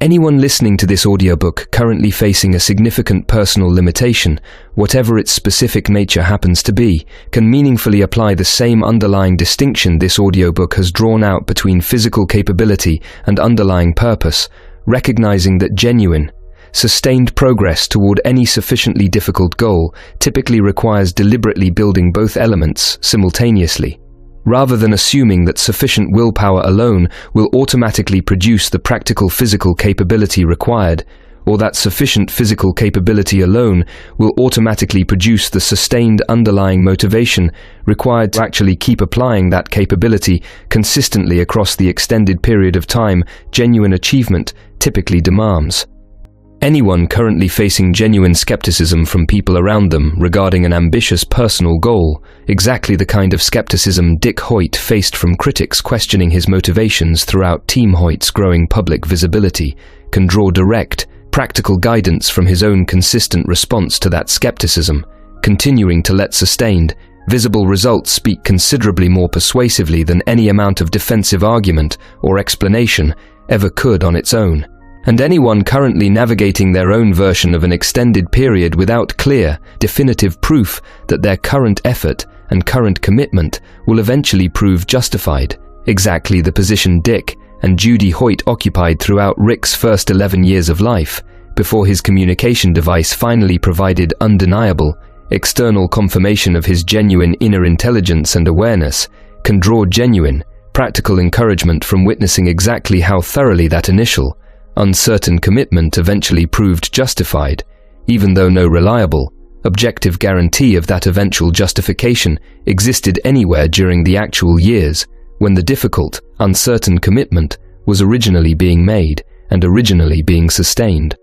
Anyone listening to this audiobook currently facing a significant personal limitation, whatever its specific nature happens to be, can meaningfully apply the same underlying distinction this audiobook has drawn out between physical capability and underlying purpose, recognizing that genuine, sustained progress toward any sufficiently difficult goal typically requires deliberately building both elements simultaneously. Rather than assuming that sufficient willpower alone will automatically produce the practical physical capability required, or that sufficient physical capability alone will automatically produce the sustained underlying motivation required to actually keep applying that capability consistently across the extended period of time genuine achievement typically demands. Anyone currently facing genuine skepticism from people around them regarding an ambitious personal goal, exactly the kind of skepticism Dick Hoyt faced from critics questioning his motivations throughout Team Hoyt's growing public visibility, can draw direct, practical guidance from his own consistent response to that skepticism, continuing to let sustained, visible results speak considerably more persuasively than any amount of defensive argument or explanation ever could on its own. And anyone currently navigating their own version of an extended period without clear, definitive proof that their current effort and current commitment will eventually prove justified, exactly the position Dick and Judy Hoyt occupied throughout Rick's first 11 years of life, before his communication device finally provided undeniable, external confirmation of his genuine inner intelligence and awareness, can draw genuine, practical encouragement from witnessing exactly how thoroughly that initial, uncertain commitment eventually proved justified, even though no reliable, objective guarantee of that eventual justification existed anywhere during the actual years when the difficult, uncertain commitment was originally being made and originally being sustained.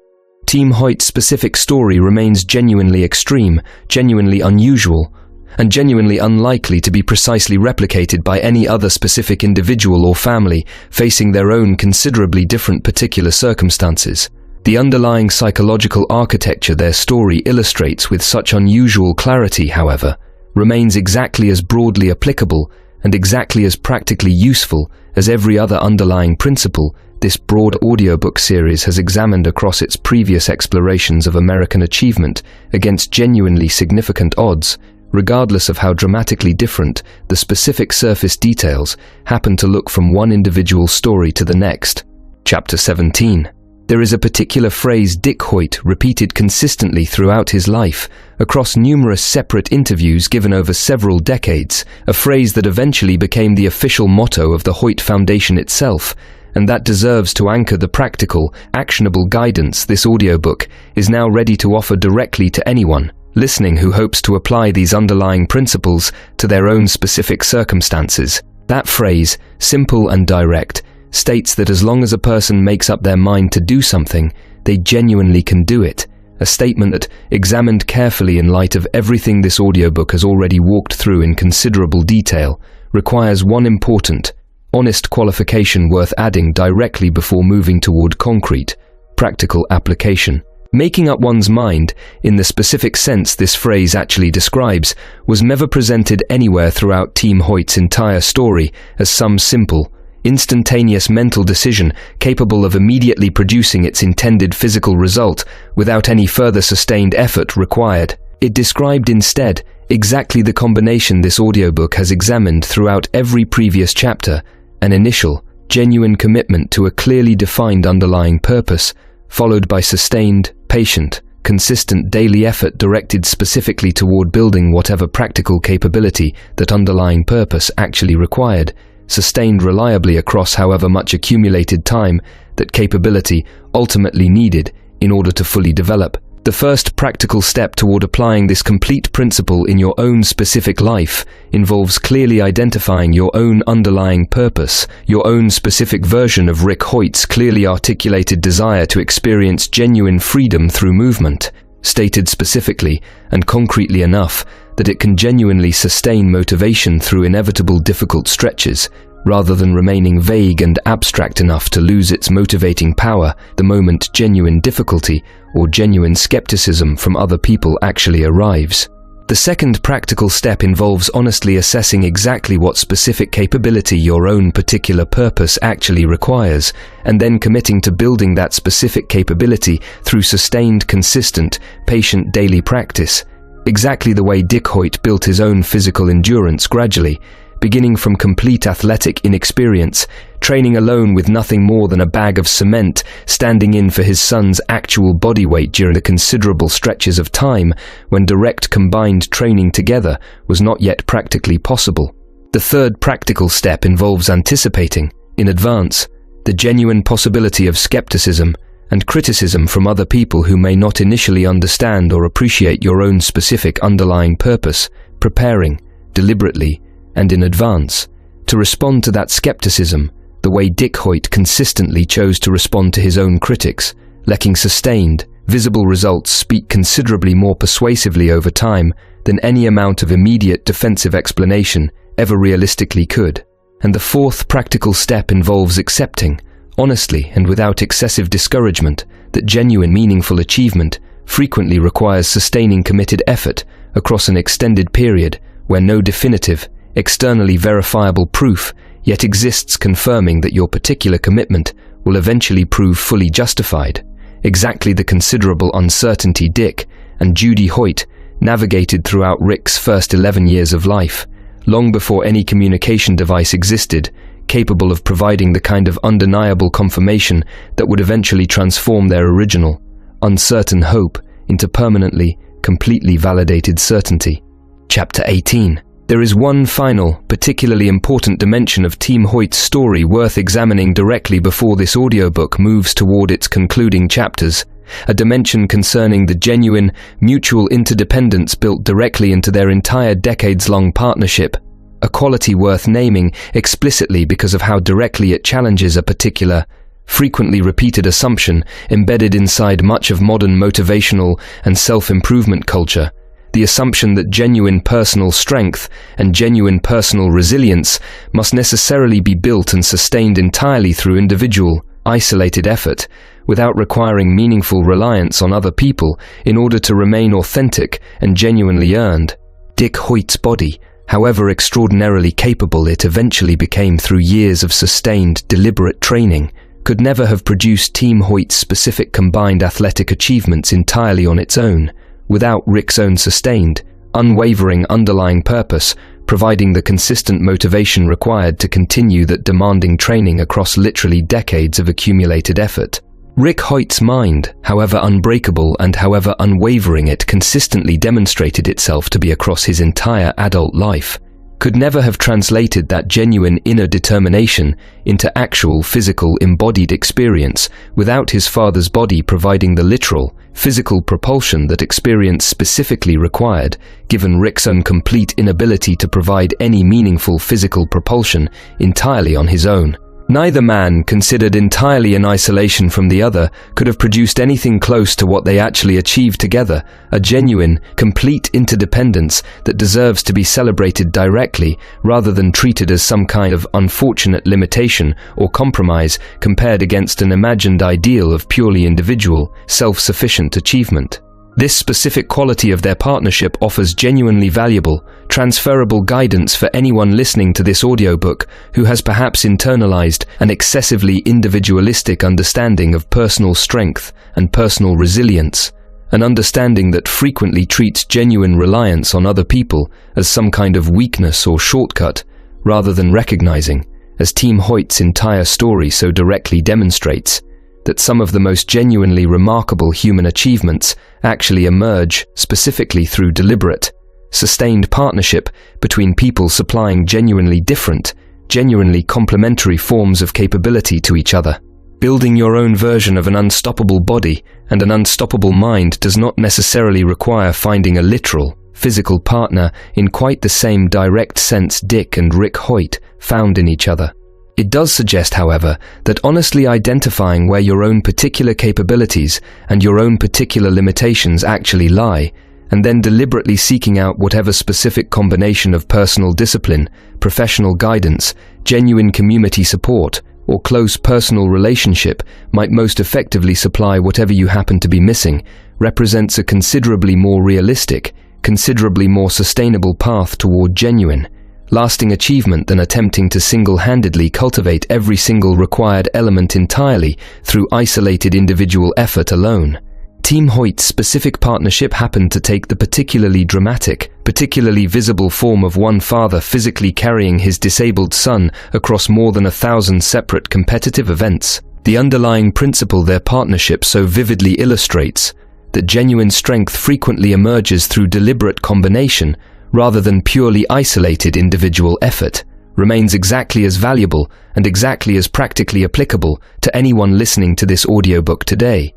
Team Hoyt's specific story remains genuinely extreme, genuinely unusual, and genuinely unlikely to be precisely replicated by any other specific individual or family facing their own considerably different particular circumstances. The underlying psychological architecture their story illustrates with such unusual clarity, however, remains exactly as broadly applicable and exactly as practically useful as every other underlying principle this broad audiobook series has examined across its previous explorations of American achievement against genuinely significant odds, regardless of how dramatically different the specific surface details happen to look from one individual story to the next. Chapter 17. There is a particular phrase Dick Hoyt repeated consistently throughout his life, across numerous separate interviews given over several decades, a phrase that eventually became the official motto of the Hoyt Foundation itself, and that deserves to anchor the practical, actionable guidance this audiobook is now ready to offer directly to anyone listening who hopes to apply these underlying principles to their own specific circumstances. That phrase, simple and direct, states that as long as a person makes up their mind to do something, they genuinely can do it. A statement that, examined carefully in light of everything this audiobook has already walked through in considerable detail, requires one important, honest qualification worth adding directly before moving toward concrete, practical application. Making up one's mind, in the specific sense this phrase actually describes, was never presented anywhere throughout Team Hoyt's entire story as some simple, instantaneous mental decision capable of immediately producing its intended physical result without any further sustained effort required. It described instead exactly the combination this audiobook has examined throughout every previous chapter: an initial, genuine commitment to a clearly defined underlying purpose, followed by sustained, patient, consistent daily effort directed specifically toward building whatever practical capability that underlying purpose actually required, sustained reliably across however much accumulated time that capability ultimately needed in order to fully develop. The first practical step toward applying this complete principle in your own specific life involves clearly identifying your own underlying purpose, your own specific version of Rick Hoyt's clearly articulated desire to experience genuine freedom through movement, stated specifically and concretely enough that it can genuinely sustain motivation through inevitable difficult stretches, rather than remaining vague and abstract enough to lose its motivating power the moment genuine difficulty or genuine skepticism from other people actually arrives. The second practical step involves honestly assessing exactly what specific capability your own particular purpose actually requires, and then committing to building that specific capability through sustained, consistent, patient daily practice, exactly the way Dick Hoyt built his own physical endurance gradually, beginning from complete athletic inexperience, training alone with nothing more than a bag of cement, standing in for his son's actual body weight during the considerable stretches of time when direct combined training together was not yet practically possible. The third practical step involves anticipating, in advance, the genuine possibility of skepticism and criticism from other people who may not initially understand or appreciate your own specific underlying purpose, preparing, deliberately, and in advance, to respond to that skepticism the way Dick Hoyt consistently chose to respond to his own critics, letting sustained, visible results speak considerably more persuasively over time than any amount of immediate defensive explanation ever realistically could. And the fourth practical step involves accepting, honestly and without excessive discouragement, that genuine meaningful achievement frequently requires sustaining committed effort across an extended period where no definitive, externally verifiable proof yet exists confirming that your particular commitment will eventually prove fully justified. Exactly the considerable uncertainty Dick and Judy Hoyt navigated throughout Rick's first 11 years of life, long before any communication device existed, capable of providing the kind of undeniable confirmation that would eventually transform their original, uncertain hope into permanently, completely validated certainty. Chapter 18. There is one final, particularly important dimension of Team Hoyt's story worth examining directly before this audiobook moves toward its concluding chapters, a dimension concerning the genuine, mutual interdependence built directly into their entire decades-long partnership, a quality worth naming explicitly because of how directly it challenges a particular, frequently repeated assumption embedded inside much of modern motivational and self-improvement culture, the assumption that genuine personal strength and genuine personal resilience must necessarily be built and sustained entirely through individual, isolated effort, without requiring meaningful reliance on other people in order to remain authentic and genuinely earned. Dick Hoyt's body, however extraordinarily capable it eventually became through years of sustained, deliberate training, could never have produced Team Hoyt's specific combined athletic achievements entirely on its own, without Rick's own sustained, unwavering underlying purpose providing the consistent motivation required to continue that demanding training across literally decades of accumulated effort. Rick Hoyt's mind, however unbreakable and however unwavering it consistently demonstrated itself to be across his entire adult life, could never have translated that genuine inner determination into actual physical embodied experience without his father's body providing the literal, physical propulsion that experience specifically required, given Rick's own complete inability to provide any meaningful physical propulsion entirely on his own. Neither man, considered entirely in isolation from the other, could have produced anything close to what they actually achieved together, a genuine, complete interdependence that deserves to be celebrated directly rather than treated as some kind of unfortunate limitation or compromise compared against an imagined ideal of purely individual, self-sufficient achievement. This specific quality of their partnership offers genuinely valuable, transferable guidance for anyone listening to this audiobook who has perhaps internalized an excessively individualistic understanding of personal strength and personal resilience, an understanding that frequently treats genuine reliance on other people as some kind of weakness or shortcut, rather than recognizing, as Team Hoyt's entire story so directly demonstrates, that some of the most genuinely remarkable human achievements actually emerge specifically through deliberate, sustained partnership between people supplying genuinely different, genuinely complementary forms of capability to each other. Building your own version of an unstoppable body and an unstoppable mind does not necessarily require finding a literal, physical partner in quite the same direct sense Dick and Rick Hoyt found in each other. It does suggest, however, that honestly identifying where your own particular capabilities and your own particular limitations actually lie, and then deliberately seeking out whatever specific combination of personal discipline, professional guidance, genuine community support, or close personal relationship might most effectively supply whatever you happen to be missing, represents a considerably more realistic, considerably more sustainable path toward genuine, lasting achievement than attempting to single-handedly cultivate every single required element entirely through isolated individual effort alone. Team Hoyt's specific partnership happened to take the particularly dramatic, particularly visible form of one father physically carrying his disabled son across more than 1,000 separate competitive events. The underlying principle their partnership so vividly illustrates, that genuine strength frequently emerges through deliberate combination rather than purely isolated individual effort, remains exactly as valuable and exactly as practically applicable to anyone listening to this audiobook today,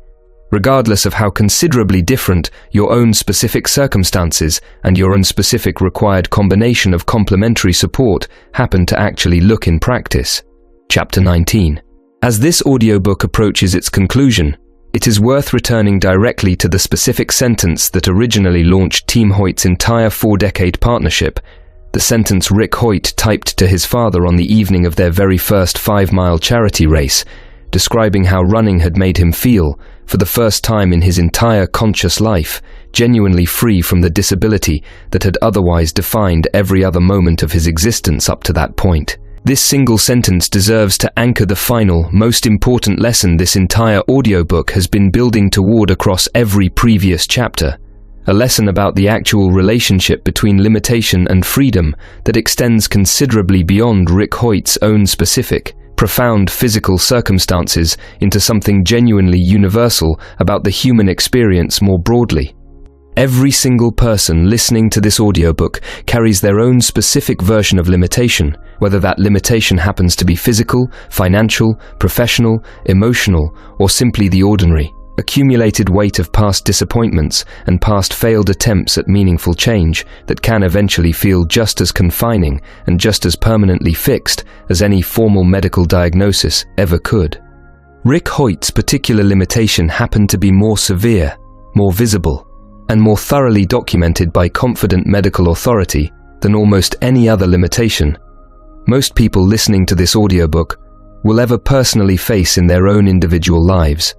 regardless of how considerably different your own specific circumstances and your own specific required combination of complementary support happen to actually look in practice. Chapter 19. As this audiobook approaches its conclusion, it is worth returning directly to the specific sentence that originally launched Team Hoyt's entire 4-decade partnership, the sentence Rick Hoyt typed to his father on the evening of their very first 5-mile charity race, describing how running had made him feel, for the first time in his entire conscious life, genuinely free from the disability that had otherwise defined every other moment of his existence up to that point. This single sentence deserves to anchor the final, most important lesson this entire audiobook has been building toward across every previous chapter. A lesson about the actual relationship between limitation and freedom that extends considerably beyond Rick Hoyt's own specific, profound physical circumstances into something genuinely universal about the human experience more broadly. Every single person listening to this audiobook carries their own specific version of limitation, whether that limitation happens to be physical, financial, professional, emotional, or simply the ordinary, accumulated weight of past disappointments and past failed attempts at meaningful change that can eventually feel just as confining and just as permanently fixed as any formal medical diagnosis ever could. Rick Hoyt's particular limitation happened to be more severe, more visible, and more thoroughly documented by confident medical authority than almost any other limitation most people listening to this audiobook will ever personally face in their own individual lives.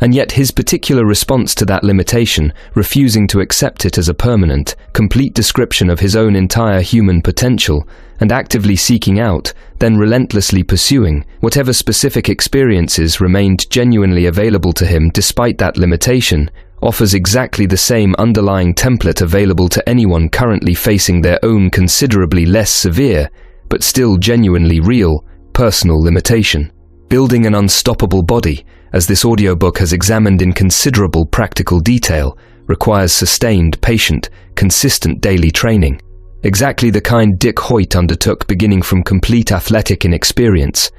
And yet his particular response to that limitation, refusing to accept it as a permanent, complete description of his own entire human potential, and actively seeking out, then relentlessly pursuing, whatever specific experiences remained genuinely available to him despite that limitation, offers exactly the same underlying template available to anyone currently facing their own considerably less severe, but still genuinely real, personal limitation. Building an unstoppable body, as this audiobook has examined in considerable practical detail, requires sustained, patient, consistent daily training. Exactly the kind Dick Hoyt undertook beginning from complete athletic inexperience,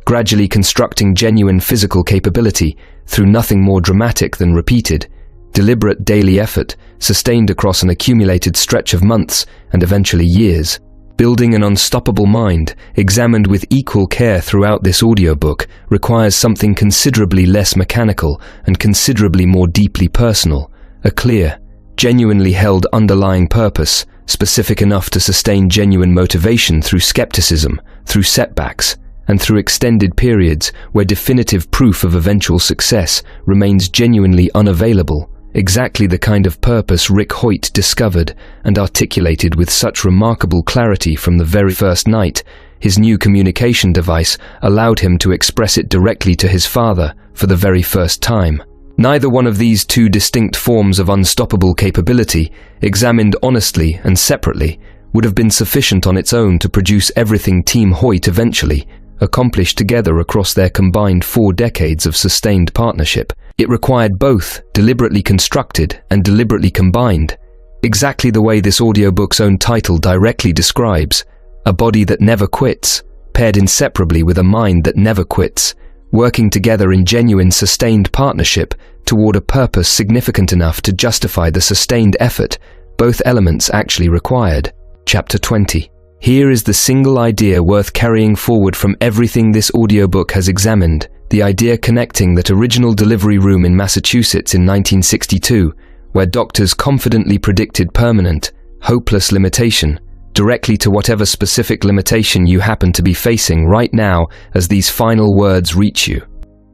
gradually constructing genuine physical capability through nothing more dramatic than repeated, deliberate daily effort sustained across an accumulated stretch of months and eventually years. Building an unstoppable mind, examined with equal care throughout this audiobook, requires something considerably less mechanical and considerably more deeply personal, a clear, genuinely held underlying purpose, specific enough to sustain genuine motivation through skepticism, through setbacks, and through extended periods where definitive proof of eventual success remains genuinely unavailable. Exactly the kind of purpose Rick Hoyt discovered and articulated with such remarkable clarity from the very first night. His new communication device allowed him to express it directly to his father for the very first time. Neither one of these two distinct forms of unstoppable capability, examined honestly and separately, would have been sufficient on its own to produce everything Team Hoyt eventually accomplished together across their combined 4 decades of sustained partnership. It required both, deliberately constructed and deliberately combined, exactly the way this audiobook's own title directly describes, a body that never quits, paired inseparably with a mind that never quits, working together in genuine, sustained partnership toward a purpose significant enough to justify the sustained effort both elements actually required. Chapter 20. Here is the single idea worth carrying forward from everything this audiobook has examined, the idea connecting that original delivery room in Massachusetts in 1962, where doctors confidently predicted permanent, hopeless limitation, directly to whatever specific limitation you happen to be facing right now as these final words reach you.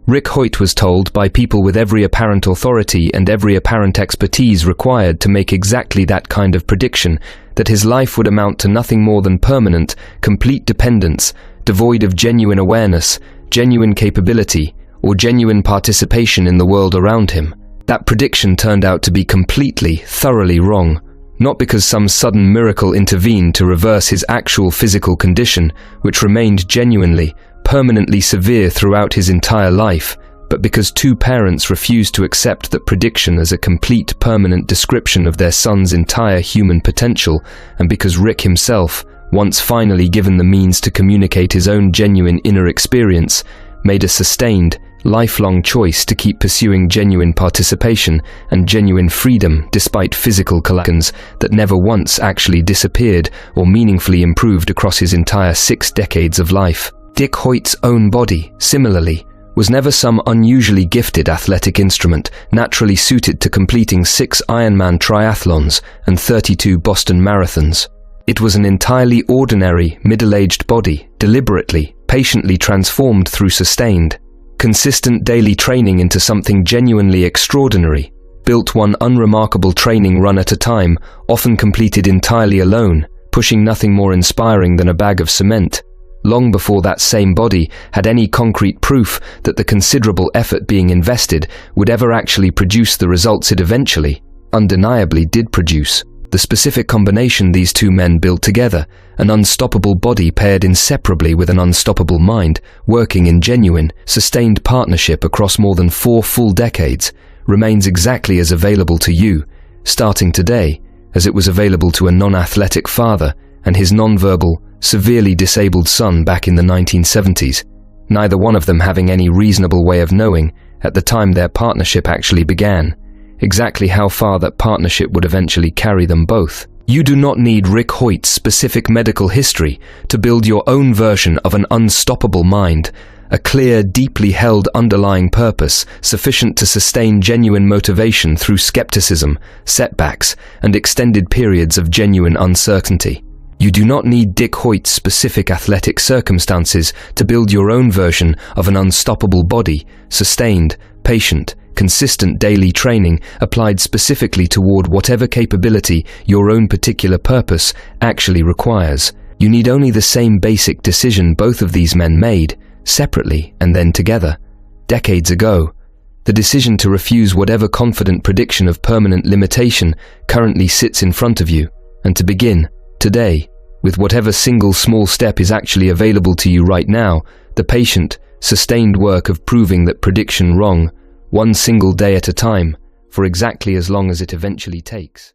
Rick Hoyt was told by people with every apparent authority and every apparent expertise required to make exactly that kind of prediction that his life would amount to nothing more than permanent, complete dependence, devoid of genuine awareness, genuine capability, or genuine participation in the world around him. That prediction turned out to be completely, thoroughly wrong. Not because some sudden miracle intervened to reverse his actual physical condition, which remained genuinely, permanently severe throughout his entire life, but because two parents refused to accept that prediction as a complete, permanent description of their son's entire human potential, and because Rick himself, once finally given the means to communicate his own genuine inner experience, made a sustained, lifelong choice to keep pursuing genuine participation and genuine freedom despite physical collapses that never once actually disappeared or meaningfully improved across his entire 6 decades of life. Dick Hoyt's own body, similarly, was never some unusually gifted athletic instrument naturally suited to completing 6 Ironman triathlons and 32 Boston marathons. It was an entirely ordinary, middle-aged body, deliberately, patiently transformed through sustained, consistent daily training into something genuinely extraordinary, built one unremarkable training run at a time, often completed entirely alone, pushing nothing more inspiring than a bag of cement, long before that same body had any concrete proof that the considerable effort being invested would ever actually produce the results it eventually, undeniably did produce. The specific combination these two men built together, an unstoppable body paired inseparably with an unstoppable mind, working in genuine, sustained partnership across more than 4 full decades, remains exactly as available to you, starting today, as it was available to a non-athletic father and his non-verbal, severely disabled son back in the 1970s, neither one of them having any reasonable way of knowing, at the time their partnership actually began, exactly how far that partnership would eventually carry them both. You do not need Rick Hoyt's specific medical history to build your own version of an unstoppable mind, a clear, deeply held underlying purpose sufficient to sustain genuine motivation through skepticism, setbacks, and extended periods of genuine uncertainty. You do not need Dick Hoyt's specific athletic circumstances to build your own version of an unstoppable body, sustained, patient, consistent daily training applied specifically toward whatever capability your own particular purpose actually requires. You need only the same basic decision both of these men made, separately and then together, decades ago. The decision to refuse whatever confident prediction of permanent limitation currently sits in front of you, and to begin, today, with whatever single small step is actually available to you right now, the patient, sustained work of proving that prediction wrong, one single day at a time, for exactly as long as it eventually takes.